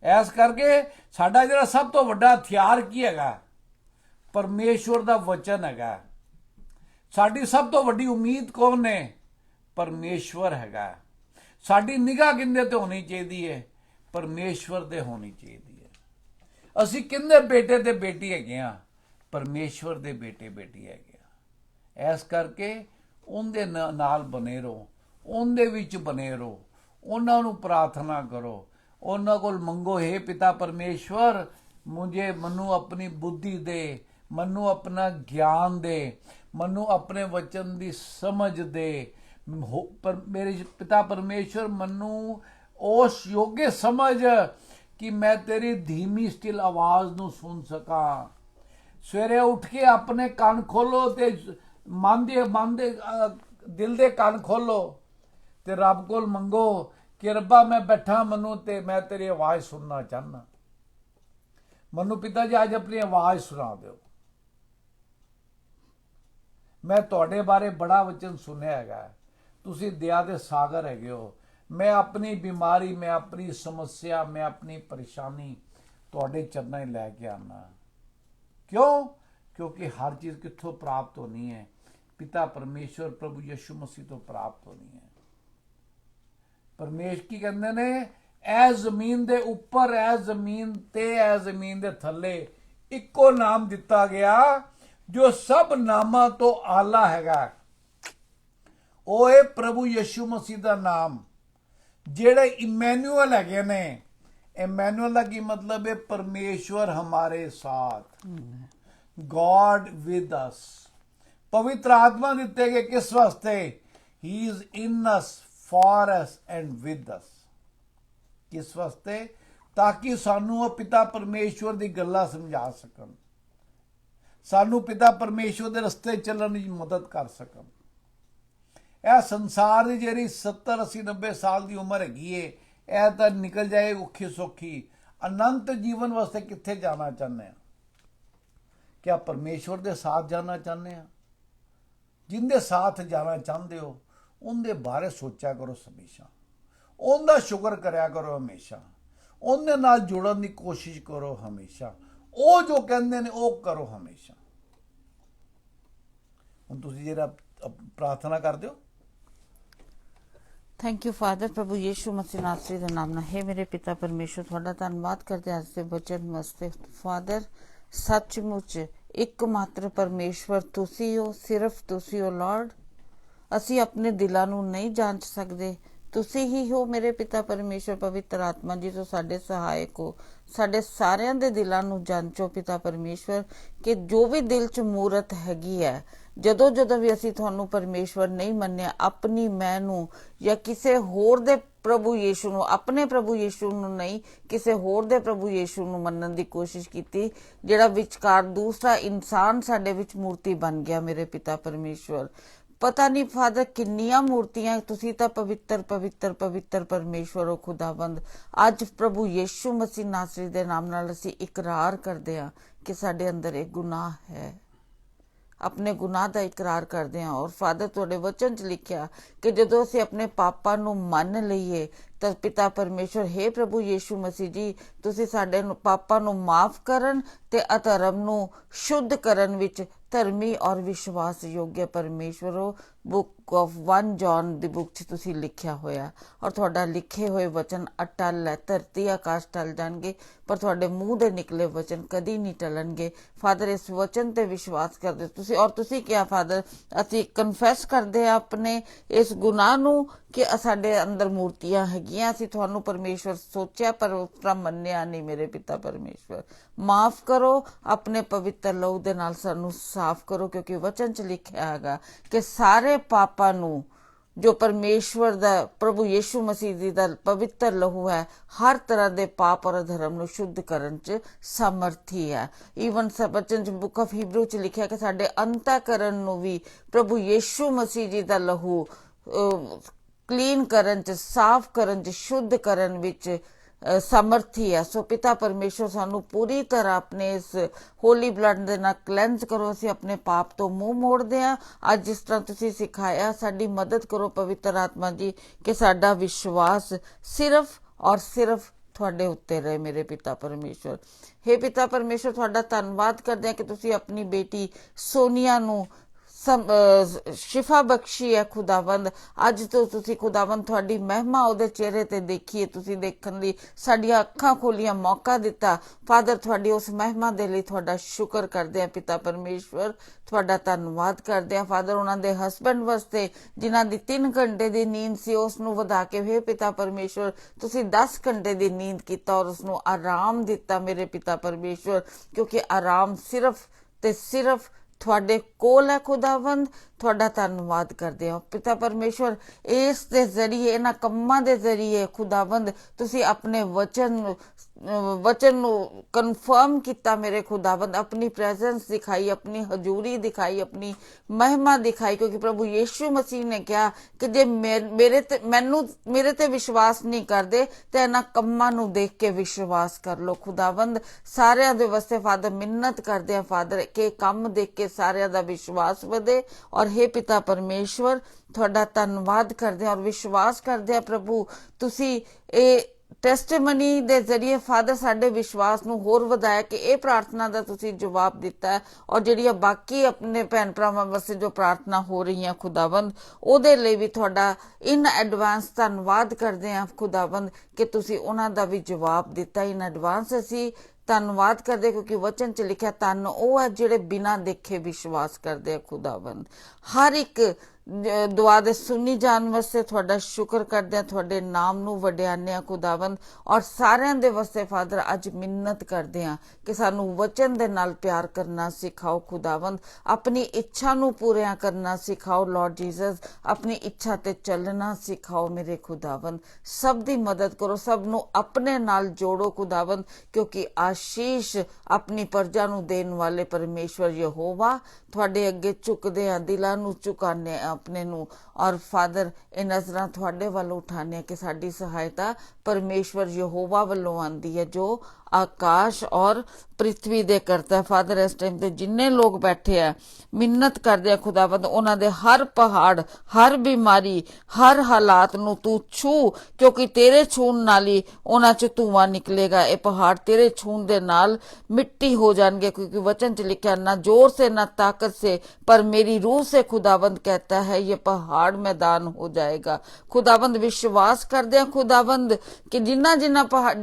ਇਸ ਕਰਕੇ ਸਾਡਾ ਜਿਹੜਾ ਸਭ ਤੋਂ ਵੱਡਾ ਹਥਿਆਰ ਕੀ ਹੈਗਾ? ਪਰਮੇਸ਼ਵਰ ਦਾ ਵਚਨ ਹੈਗਾ। ਸਾਡੀ ਸਭ ਤੋਂ ਵੱਡੀ ਉਮੀਦ ਕੌਣ ਨੇ? ਪਰਮੇਸ਼ਵਰ ਹੈਗਾ। ਸਾਡੀ ਨਿਗਾਹ ਕਿੰਨੇ ਤੇ ਹੋਣੀ ਚਾਹੀਦੀ ਹੈ? ਪਰਮੇਸ਼ਵਰ ਤੇ ਹੋਣੀ ਚਾਹੀਦੀ ਹੈ। ਅਸੀਂ ਕਿੰਨੇ ਬੇਟੇ ਤੇ ਬੇਟੀ ਹੈਗੇ ਆ? ਪਰਮੇਸ਼ਵਰ ਦੇ ਬੇਟੇ ਬੇਟੀ ਹੈਗੇ ਆ। ਇਸ ਕਰਕੇ ਉਹਦੇ ਨਾਲ ਬਨੇ ਰਹੋ, ਉਹਦੇ ਵਿੱਚ ਬਨੇ ਰਹੋ, ਉਹਨਾਂ ਨੂੰ ਪ੍ਰਾਰਥਨਾ ਕਰੋ, ਉਹਨਾਂ ਕੋਲ ਮੰਗੋ, हे ਪਿਤਾ ਪਰਮੇਸ਼ਵਰ ਮੈਨੂੰ ਆਪਣੀ ਬੁੱਧੀ ਦੇ, ਮੈਨੂੰ ਆਪਣਾ ਗਿਆਨ ਦੇ, ਮੈਨੂੰ ਆਪਣੇ ਵਚਨ ਦੀ ਸਮਝ ਦੇ। ਪਰ ਮੇਰੇ ਪਿਤਾ ਪਰਮੇਸ਼ਵਰ ਮੈਨੂੰ ਉਸ ਯੋਗੇ ਸਮਝ ਕਿ ਮੈਂ ਤੇਰੀ ਧੀਮੀ ਸਟਿਲ ਆਵਾਜ਼ ਨੂੰ ਸੁਣ ਸਕਾਂ। ਸਵੇਰੇ ਉੱਠ ਕੇ ਆਪਣੇ ਕੰਨ ਖੋਲੋ ਤੇ ਮਨ ਦੇ ਦਿਲ ਦੇ ਕੰਨ ਖੋਲੋ ਤੇ ਰੱਬ ਕੋਲ ਮੰਗੋ ਕਿ ਰੱਬਾ ਮੈਂ ਬੈਠਾ, ਮੈਨੂੰ ਤੇ ਮੈਂ ਤੇਰੀ ਆਵਾਜ਼ ਸੁਣਨਾ ਚਾਹੁੰਦਾ। ਮੈਨੂੰ ਪਿਤਾ ਜੀ ਅੱਜ ਆਪਣੀ ਆਵਾਜ਼ ਸੁਣਾ ਦਿਓ। ਮੈਂ ਤੁਹਾਡੇ ਬਾਰੇ ਬੜਾ ਵਚਨ ਸੁਣਿਆ ਹੈਗਾ। ਤੁਸੀਂ ਦਇਆ ਦੇ ਸਾਗਰ ਹੈਗੇ ਹੋ। ਮੈਂ ਆਪਣੀ ਬਿਮਾਰੀ, ਮੈਂ ਆਪਣੀ ਸਮੱਸਿਆ, ਮੈਂ ਆਪਣੀ ਪਰੇਸ਼ਾਨੀ ਤੁਹਾਡੇ ਚਰਨਾਂ 'ਚ ਲੈ ਕੇ ਆਉਣਾ। ਕਿਉਂ? ਕਿਉਂਕਿ ਹਰ ਚੀਜ਼ ਕਿੱਥੋਂ ਪ੍ਰਾਪਤ ਹੋਣੀ ਹੈ? ਪਿਤਾ ਪਰਮੇਸ਼ਵਰ ਪ੍ਰਭੂ ਯਿਸੂ ਮਸੀਹ ਤੋਂ ਪ੍ਰਾਪਤ ਹੋਣੀ ਹੈ। ਪਰਮੇਸ਼ਰ ਕੀ ਕਹਿੰਦੇ ਨੇ? ਐ ਜ਼ਮੀਨ ਦੇ ਉੱਪਰ, ਐ ਜ਼ਮੀਨ ਤੇ, ਐ ਜ਼ਮੀਨ ਦੇ ਥੱਲੇ ਇੱਕੋ ਨਾਮ ਦਿੱਤਾ ਗਿਆ ਜੋ ਸਭ ਨਾਮਾਂ ਤੋਂ ਆਲਾ ਹੈਗਾ। ਉਹ ਹੈ ਪ੍ਰਭੂ ਯਿਸੂ ਮਸੀਹ ਦਾ ਨਾਮ, ਜਿਹੜੇ ਇਮੈਨੂਅਲ ਹੈਗੇ ਨੇ। ਇਮੈਨੂਅਲ ਦਾ ਕੀ ਮਤਲਬ ਹੈ? ਪਰਮੇਸ਼ਵਰ ਹਮਾਰੇ ਸਾਥ, ਗॉड विद अस। पवित्र आत्मा ਦਿੱਤੇ ਗਏ ਕਿਸ ਵਾਸਤੇ? He is in us, for us and with us. ਕਿਸ ਵਾਸਤੇ? ਤਾਂ ਕਿ ਸਾਨੂੰ ਉਹ ਪਿਤਾ ਪਰਮੇਸ਼ਵਰ ਦੀ ਗੱਲਾਂ ਸਮਝਾ ਸਕਣ, ਸਾਨੂੰ ਪਿਤਾ ਪਰਮੇਸ਼ਵਰ ਦੇ ਰਸਤੇ ਚੱਲਣ ਦੀ ਮਦਦ ਕਰ ਸਕਣ। ਇਹ ਸੰਸਾਰ ਦੀ ਜਿਹੜੀ 70 80 90 ਸਾਲ ਦੀ ਉਮਰ ਹੈਗੀ ਏ, ਇਹ ਤਾਂ ਨਿਕਲ ਜਾਏ ਔਖੀ ਸੌਖੀ। ਅਨੰਤ ਜੀਵਨ ਵਾਸਤੇ ਕਿੱਥੇ ਜਾਣਾ ਚਾਹੁੰਦੇ ਆ? क्या परमेश्वर के साथ जाना चाहते हैं? जिंदे साथ जाना चाहते हो उनके बारे सोचा करो हमेशा, उनका शुक्र कराया करो हमेशा, उनके नाल जुड़न की कोशिश करो हमेशा, वो जो कहते हैं वो करो हमेशा। हुण तुसीं जिहड़ा प्रार्थना कर दिओ। थैंक यू फादर, प्रभु यीशु मसीह नासरी दे नाम नाल। हे मेरे पिता परमेश्वर, तुहाडा धन्नवाद करदे अज दे वचन वास्ते। फादर, सचमुच एकमात्र परमेश्वर तुसी हो, सिर्फ तुसी हो लॉर्ड। असी अपने दिलों नूं नहीं जांच सकते, तुसी ही हो मेरे पिता परमेश्वर। पवित्र आत्मा जी तो साडे सहायक हो, साडे सारियां दे दिलों नूं जांचो पिता परमेश्वर, कि जो भी दिल च मूरत हैगी है, ਜਦੋਂ ਜਦੋਂ ਵੀ ਅਸੀਂ ਤੁਹਾਨੂੰ ਪਰਮੇਸ਼ਵਰ ਨਹੀਂ ਮੰਨਿਆ, ਆਪਣੀ ਮੈਂ ਨੂੰ ਜਾਂ ਕਿਸੇ ਹੋਰ ਦੇ ਪ੍ਰਭੂ ਯੀਸ਼ੂ ਨੂੰ, ਆਪਣੇ ਪ੍ਰਭੂ ਯੀਸ਼ੂ ਨੂੰ ਨਹੀਂ, ਕਿਸੇ ਹੋਰ ਦੇ ਪ੍ਰਭੂ ਯੀਸ਼ੂ ਨੂੰ ਮੰਨਣ ਦੀ ਕੋਸ਼ਿਸ਼ ਕੀਤੀ, ਜਿਹੜਾ ਵਿਚਕਾਰ ਦੂਸਰਾ ਇਨਸਾਨ ਸਾਡੇ ਵਿੱਚ ਮੂਰਤੀ ਬਣ ਗਿਆ ਮੇਰੇ ਪਿਤਾ ਪਰਮੇਸ਼ਵਰ। ਪਤਾ ਨਹੀਂ ਫਾਦਰ ਕਿੰਨੀਆਂ ਮੂਰਤੀਆਂ, ਤੁਸੀਂ ਤਾਂ ਪਵਿੱਤਰ ਪਵਿੱਤਰ ਪਵਿੱਤਰ ਪਰਮੇਸ਼ਵਰ ਹੋ ਖੁਦਾਵੰਦ। ਅੱਜ ਪ੍ਰਭੂ ਯੀਸ਼ੂ ਮਸੀਹ ਨਾਸਰੀ ਦੇ ਨਾਮ ਨਾਲ ਅਸੀਂ ਇਕਰਾਰ ਕਰਦੇ ਹਾਂ ਕਿ ਸਾਡੇ ਅੰਦਰ ਇੱਕ ਗੁਨਾਹ ਹੈ, अपने गुनाह का इकरार करते हैं। और फादर तुहाडे वचन च लिखिया कि जदों असीं अपने पापां नूं मन लईए तो पिता परमेश्वर, हे प्रभु यीशु मसीह जी, तुसीं साडे पापां नूं माफ करन ते अधर्म नूं शुद्ध करन विच धर्मी और विश्वास योग्य परमेश्वर हो। Book of 1 John the book च तुसीं लिखिया होया, और तुहाडा लिखे हुए वचन अटल है। धरती आकाश टल जाणगे पर तुहाडे मूँह दे निकले वचन कदी नहीं टलणगे। फादर, इस वचन ते विश्वास करदे तुसीं, और तुसीं क्या फादर, असीं कन्फैस करदे आ अपने इस गुनाह नूं कि साडे अंदर मूर्तियां हैगियां, असीं तुहानूं परमेश्वर सोचिया पर उस तरह मन्निया नहीं मेरे पिता परमेश्वर। माफ करो, अपने पवित्र लहू दे नाल सानूं साफ करो, क्योंकि वचन च लिखिया हैगा कि सारे पापां नूं जो परमेश्वर दा प्रभु यीशु मसीह जी दा पवित्र लहू है, हर तरह दे पाप और अधर्म नूं शुद्ध करन च सामर्थी है। ईवन वचन च बुक ऑफ हिब्रू च लिखिया कि साडे अंतःकरण नूं भी प्रभु यीशु मसीह जी दा लहू क्लीन करन च, साफ करन च, शुद्ध करन विच सामर्थी है। सो पिता परमेश्वर सानू पूरी तरह अपने इस होली ब्लड दे नाल क्लेंज करो। असीं अपने पाप तो मुंह मोड़दे हां। अज जिस तरह तुसीं सिखाया, साडी मदद करो पवित्र आत्मा जी, कि साडा विश्वास सिर्फ और सिर्फ तुहाडे उत्ते रहे मेरे पिता परमेश्वर। हे पिता परमेश्वर, तुहाडा धन्नवाद करदे हां कि तुसीं अपनी बेटी सोनिया नू शिफा बख्शी है खुदावंद। अज तो तुसी खुदावंद तुहाडी महिमा उहदे चेहरे ते देखीए, तुसी देखण लई साडीआं अखां खोलियां, मौका दिता। फादर, तुहाडी उस महिमा दे लई तुहाडा शुक्र करदे हां पिता परमेश्वर, तुहाडा धन्नवाद करदे हां। फादर, उन्हां दे हसबैंड वास्ते जिन्हां दी 3 घंटे दी नींद सी, उस नूं वधा के हे पिता परमेश्वर तुसी 10 घंटे दी नींद कीता और उसनूं आराम दिता मेरे पिता परमेश्वर, क्योंकि आराम सिर्फ ते सिर्फ तुहाडे कोल है खुदावंद। तुहाडा धन्नवाद करदे हां पिता परमेश्वर, इस दे जरिए, इन्हां कम्मां दे जरिए खुदावंद तुसी अपने वचन नूं कन्फर्म किया मेरे खुदावंद, अपनी प्रेजेंस दिखाई, अपनी हजूरी दिखाई, अपनी महिमा दिखाई। क्योंकि प्रभु यीशु मसीह ने कहा कि जे मेरे ते विश्वास नहीं करदे ते इन्हां कम्मां नूं देख के विश्वास कर लो खुदावंद। सारियां दे वास्ते फादर मिन्नत करदे हां फादर कि कम देख के सारियां दा विश्वास वधे। और हे पिता परमेश्वर, तुहाडा धन्नवाद करदे हां और विश्वास करदे हां प्रभु तुसी ए टेस्टिमनी दे जरिए फादर साडे विश्वास नूं होर वधाया कि ये प्रार्थना दा तुसी जवाब दिता है। और जिहड़ियां बाकी अपने भैन भरावां वास्ते जो प्रार्थना हो रही हैं खुदावंद, उहदे लई भी तुहाडा इन एडवांस धन्नवाद करदे हां खुदावंद कि तुसी उन्हां दा भी जवाब दिता। इन एडवांस असी ਧੰਨਵਾਦ ਕਰਦੇ ਕਿਉਂਕਿ ਵਚਨ 'ਚ ਲਿਖਿਆ ਧੰਨ ਉਹ ਹੈ ਜਿਹੜੇ ਬਿਨਾਂ ਦੇਖੇ ਵਿਸ਼ਵਾਸ ਕਰਦੇ ਆ ਖੁਦਾਵੰਦ। ਹਰ ਇੱਕ ਦੁਆ ਦੇ ਸੁਣੀ ਜਾਣ ਵਾਸਤੇ ਤੁਹਾਡਾ ਸ਼ੁਕਰ ਕਰਦੇ ਆ, ਤੁਹਾਡੇ ਨਾਮ ਨੂੰ ਵਡਿਆਉਂਦੇ ਆ ਖੁਦਾਵੰਦ। ਔਰ ਸਾਰਿਆਂ ਦੇ ਵਾਸਤੇ ਫਾਦਰ ਅੱਜ ਮਿੰਨਤ ਕਰਦੇ ਆ ਕਿ ਸਾਨੂੰ ਵਚਨ ਦੇ ਨਾਲ ਪਿਆਰ ਕਰਨਾ ਸਿਖਾਓ ਖੁਦਾਵੰਦ, ਆਪਣੀ ਇੱਛਾ ਨੂੰ ਪੂਰੀਆਂ ਕਰਨਾ ਸਿਖਾਓ ਲਾਰਡ ਜੀਸਸ, ਆਪਣੀ ਇੱਛਾ ਤੇ ਚੱਲਣਾ ਸਿਖਾਓ ਮੇਰੇ ਖੁਦਾਵੰਦ। ਸਭ ਦੀ ਮਦਦ ਕਰੋ, ਸਭ ਨੂੰ ਆਪਣੇ ਨਾਲ ਜੋੜੋ ਖੁਦਾਵੰਦ, ਕਿਉਂਕਿ ਆਸ਼ੀਸ਼ ਆਪਣੀ ਪ੍ਰਜਾ ਨੂੰ ਦੇਣ ਵਾਲੇ ਪਰਮੇਸ਼ਵਰ ਯਹੋਵਾ ਤੁਹਾਡੇ ਅੱਗੇ ਝੁਕਦੇ ਆ, ਦਿਲਾਂ ਨੂੰ ਝੁਕਾਉਂਦੇ ਆ ਆਪਣੇ ਨੂੰ। ਔਰ ਫਾਦਰ ਇਹ ਨਜ਼ਰਾਂ ਤੁਹਾਡੇ ਵੱਲ ਉਠਾਉਂਦੇ ਆ ਕਿ ਸਾਡੀ ਸਹਾਇਤਾ ਪਰਮੇਸ਼ਵਰ ਯਹੋਵਾ ਵੱਲੋਂ ਆਉਂਦੀ ਹੈ ਜੋ ਆਕਾਸ਼ ਔਰ ਪ੍ਰਿਥਵੀ ਦੇ ਕਰਤਾ। ਫਾਦਰ ਇਸ ਟਾਈਮ ਤੇ ਜਿੰਨੇ ਲੋਕ ਬੈਠੇ ਆ ਮਿੰਨਤ ਕਰਦੇ ਆ ਖੁਦਾਵੰਦ, ਉਹਨਾਂ ਦੇ ਹਰ ਪਹਾੜ, ਹਰ ਬਿਮਾਰੀ, ਹਰ ਹਾਲਾਤ ਨੂੰ ਤੂੰ ਛੂ, ਕਿਉਂਕਿ ਤੇਰੇ ਛੂਣ ਨਾਲ ਹੀ ਉਹਨਾਂ ਚ ਧੂੰਆਂ ਨਿਕਲੇਗਾ। ਇਹ ਪਹਾੜ ਤੇਰੇ ਛੂਣ ਦੇ ਨਾਲ ਮਿੱਟੀ ਹੋ ਜਾਣਗੇ, ਕਿਉਂਕਿ वचन च लिखा ना जोर से ना ताकत से पर मेरी रूह से खुदावंद कहता है ये पहाड़ मैदान हो जाएगा। खुदावंद विश्वास करते हैं खुदावंद कि जिन्ना जिन्ना पहाड़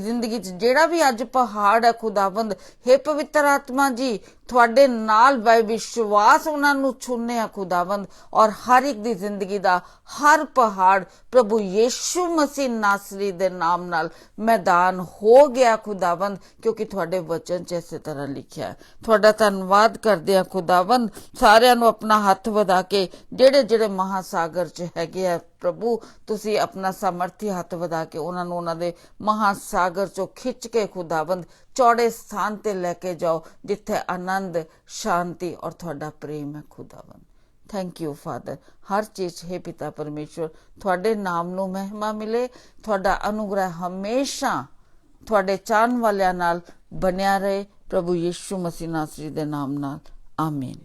जिंदगी च जेड़ा भी अज पहाड़ है खुदावंद, हे पवित्र आत्मा जी ਤੁਹਾਡੇ ਨਾਲ ਬਾਈ ਵਿਸ਼ਵਾਸ ਉਹਨਾਂ ਨੂੰ ਛੁੰਨੇ ਆ ਖੁਦਾਵੰਦ, ਔਰ ਹਰ ਇੱਕ ਦੀ ਜ਼ਿੰਦਗੀ ਦਾ ਹਰ ਪਹਾੜ ਪ੍ਰਭੂ ਯੀਸ਼ੂ ਮਸੀਹ ਨਾਸਰੀ ਦੇ ਨਾਮ ਨਾਲ ਮੈਦਾਨ ਹੋ ਗਿਆ ਖੁਦਾਵੰਦ, ਕਿਉਂਕਿ ਤੁਹਾਡੇ ਵਚਨ 'ਚ ਇਸੇ ਤਰ੍ਹਾਂ ਲਿਖਿਆ ਹੈ। ਤੁਹਾਡਾ ਧੰਨਵਾਦ ਕਰਦੇ ਆ ਖੁਦਾਵੰਦ। ਸਾਰਿਆਂ ਨੂੰ ਆਪਣਾ ਹੱਥ ਵਧਾ ਕੇ ਜਿਹੜੇ ਜਿਹੜੇ ਮਹਾਸਾਗਰ 'ਚ ਹੈਗੇ ਆ ਪ੍ਰਭੂ, ਤੁਸੀਂ ਆਪਣਾ ਸਮਰਥੀ ਹੱਥ ਵਧਾ ਕੇ ਉਹਨਾਂ ਨੂੰ ਉਹਨਾਂ ਦੇ ਮਹਾਸਾਗਰ 'ਚੋਂ ਖਿੱਚ ਕੇ ਖੁਦਾਵੰਦ ਚੌੜੇ ਸਥਾਨ ਤੇ ਲੈ ਕੇ ਜਾਓ ਜਿੱਥੇ ਆਨੰਦ, शांति और थोड़ा प्रेम है खुदावन। Thank you father. हर चीज है पिता परमेश्वर थोड़े नाम नू महिमा मिले, थोड़ा अनुग्रह हमेशा थोड़े चाहन वालियां नाल बनिया रहे प्रभु यीशु मसीह नासरी दे नाम नाल आमीन।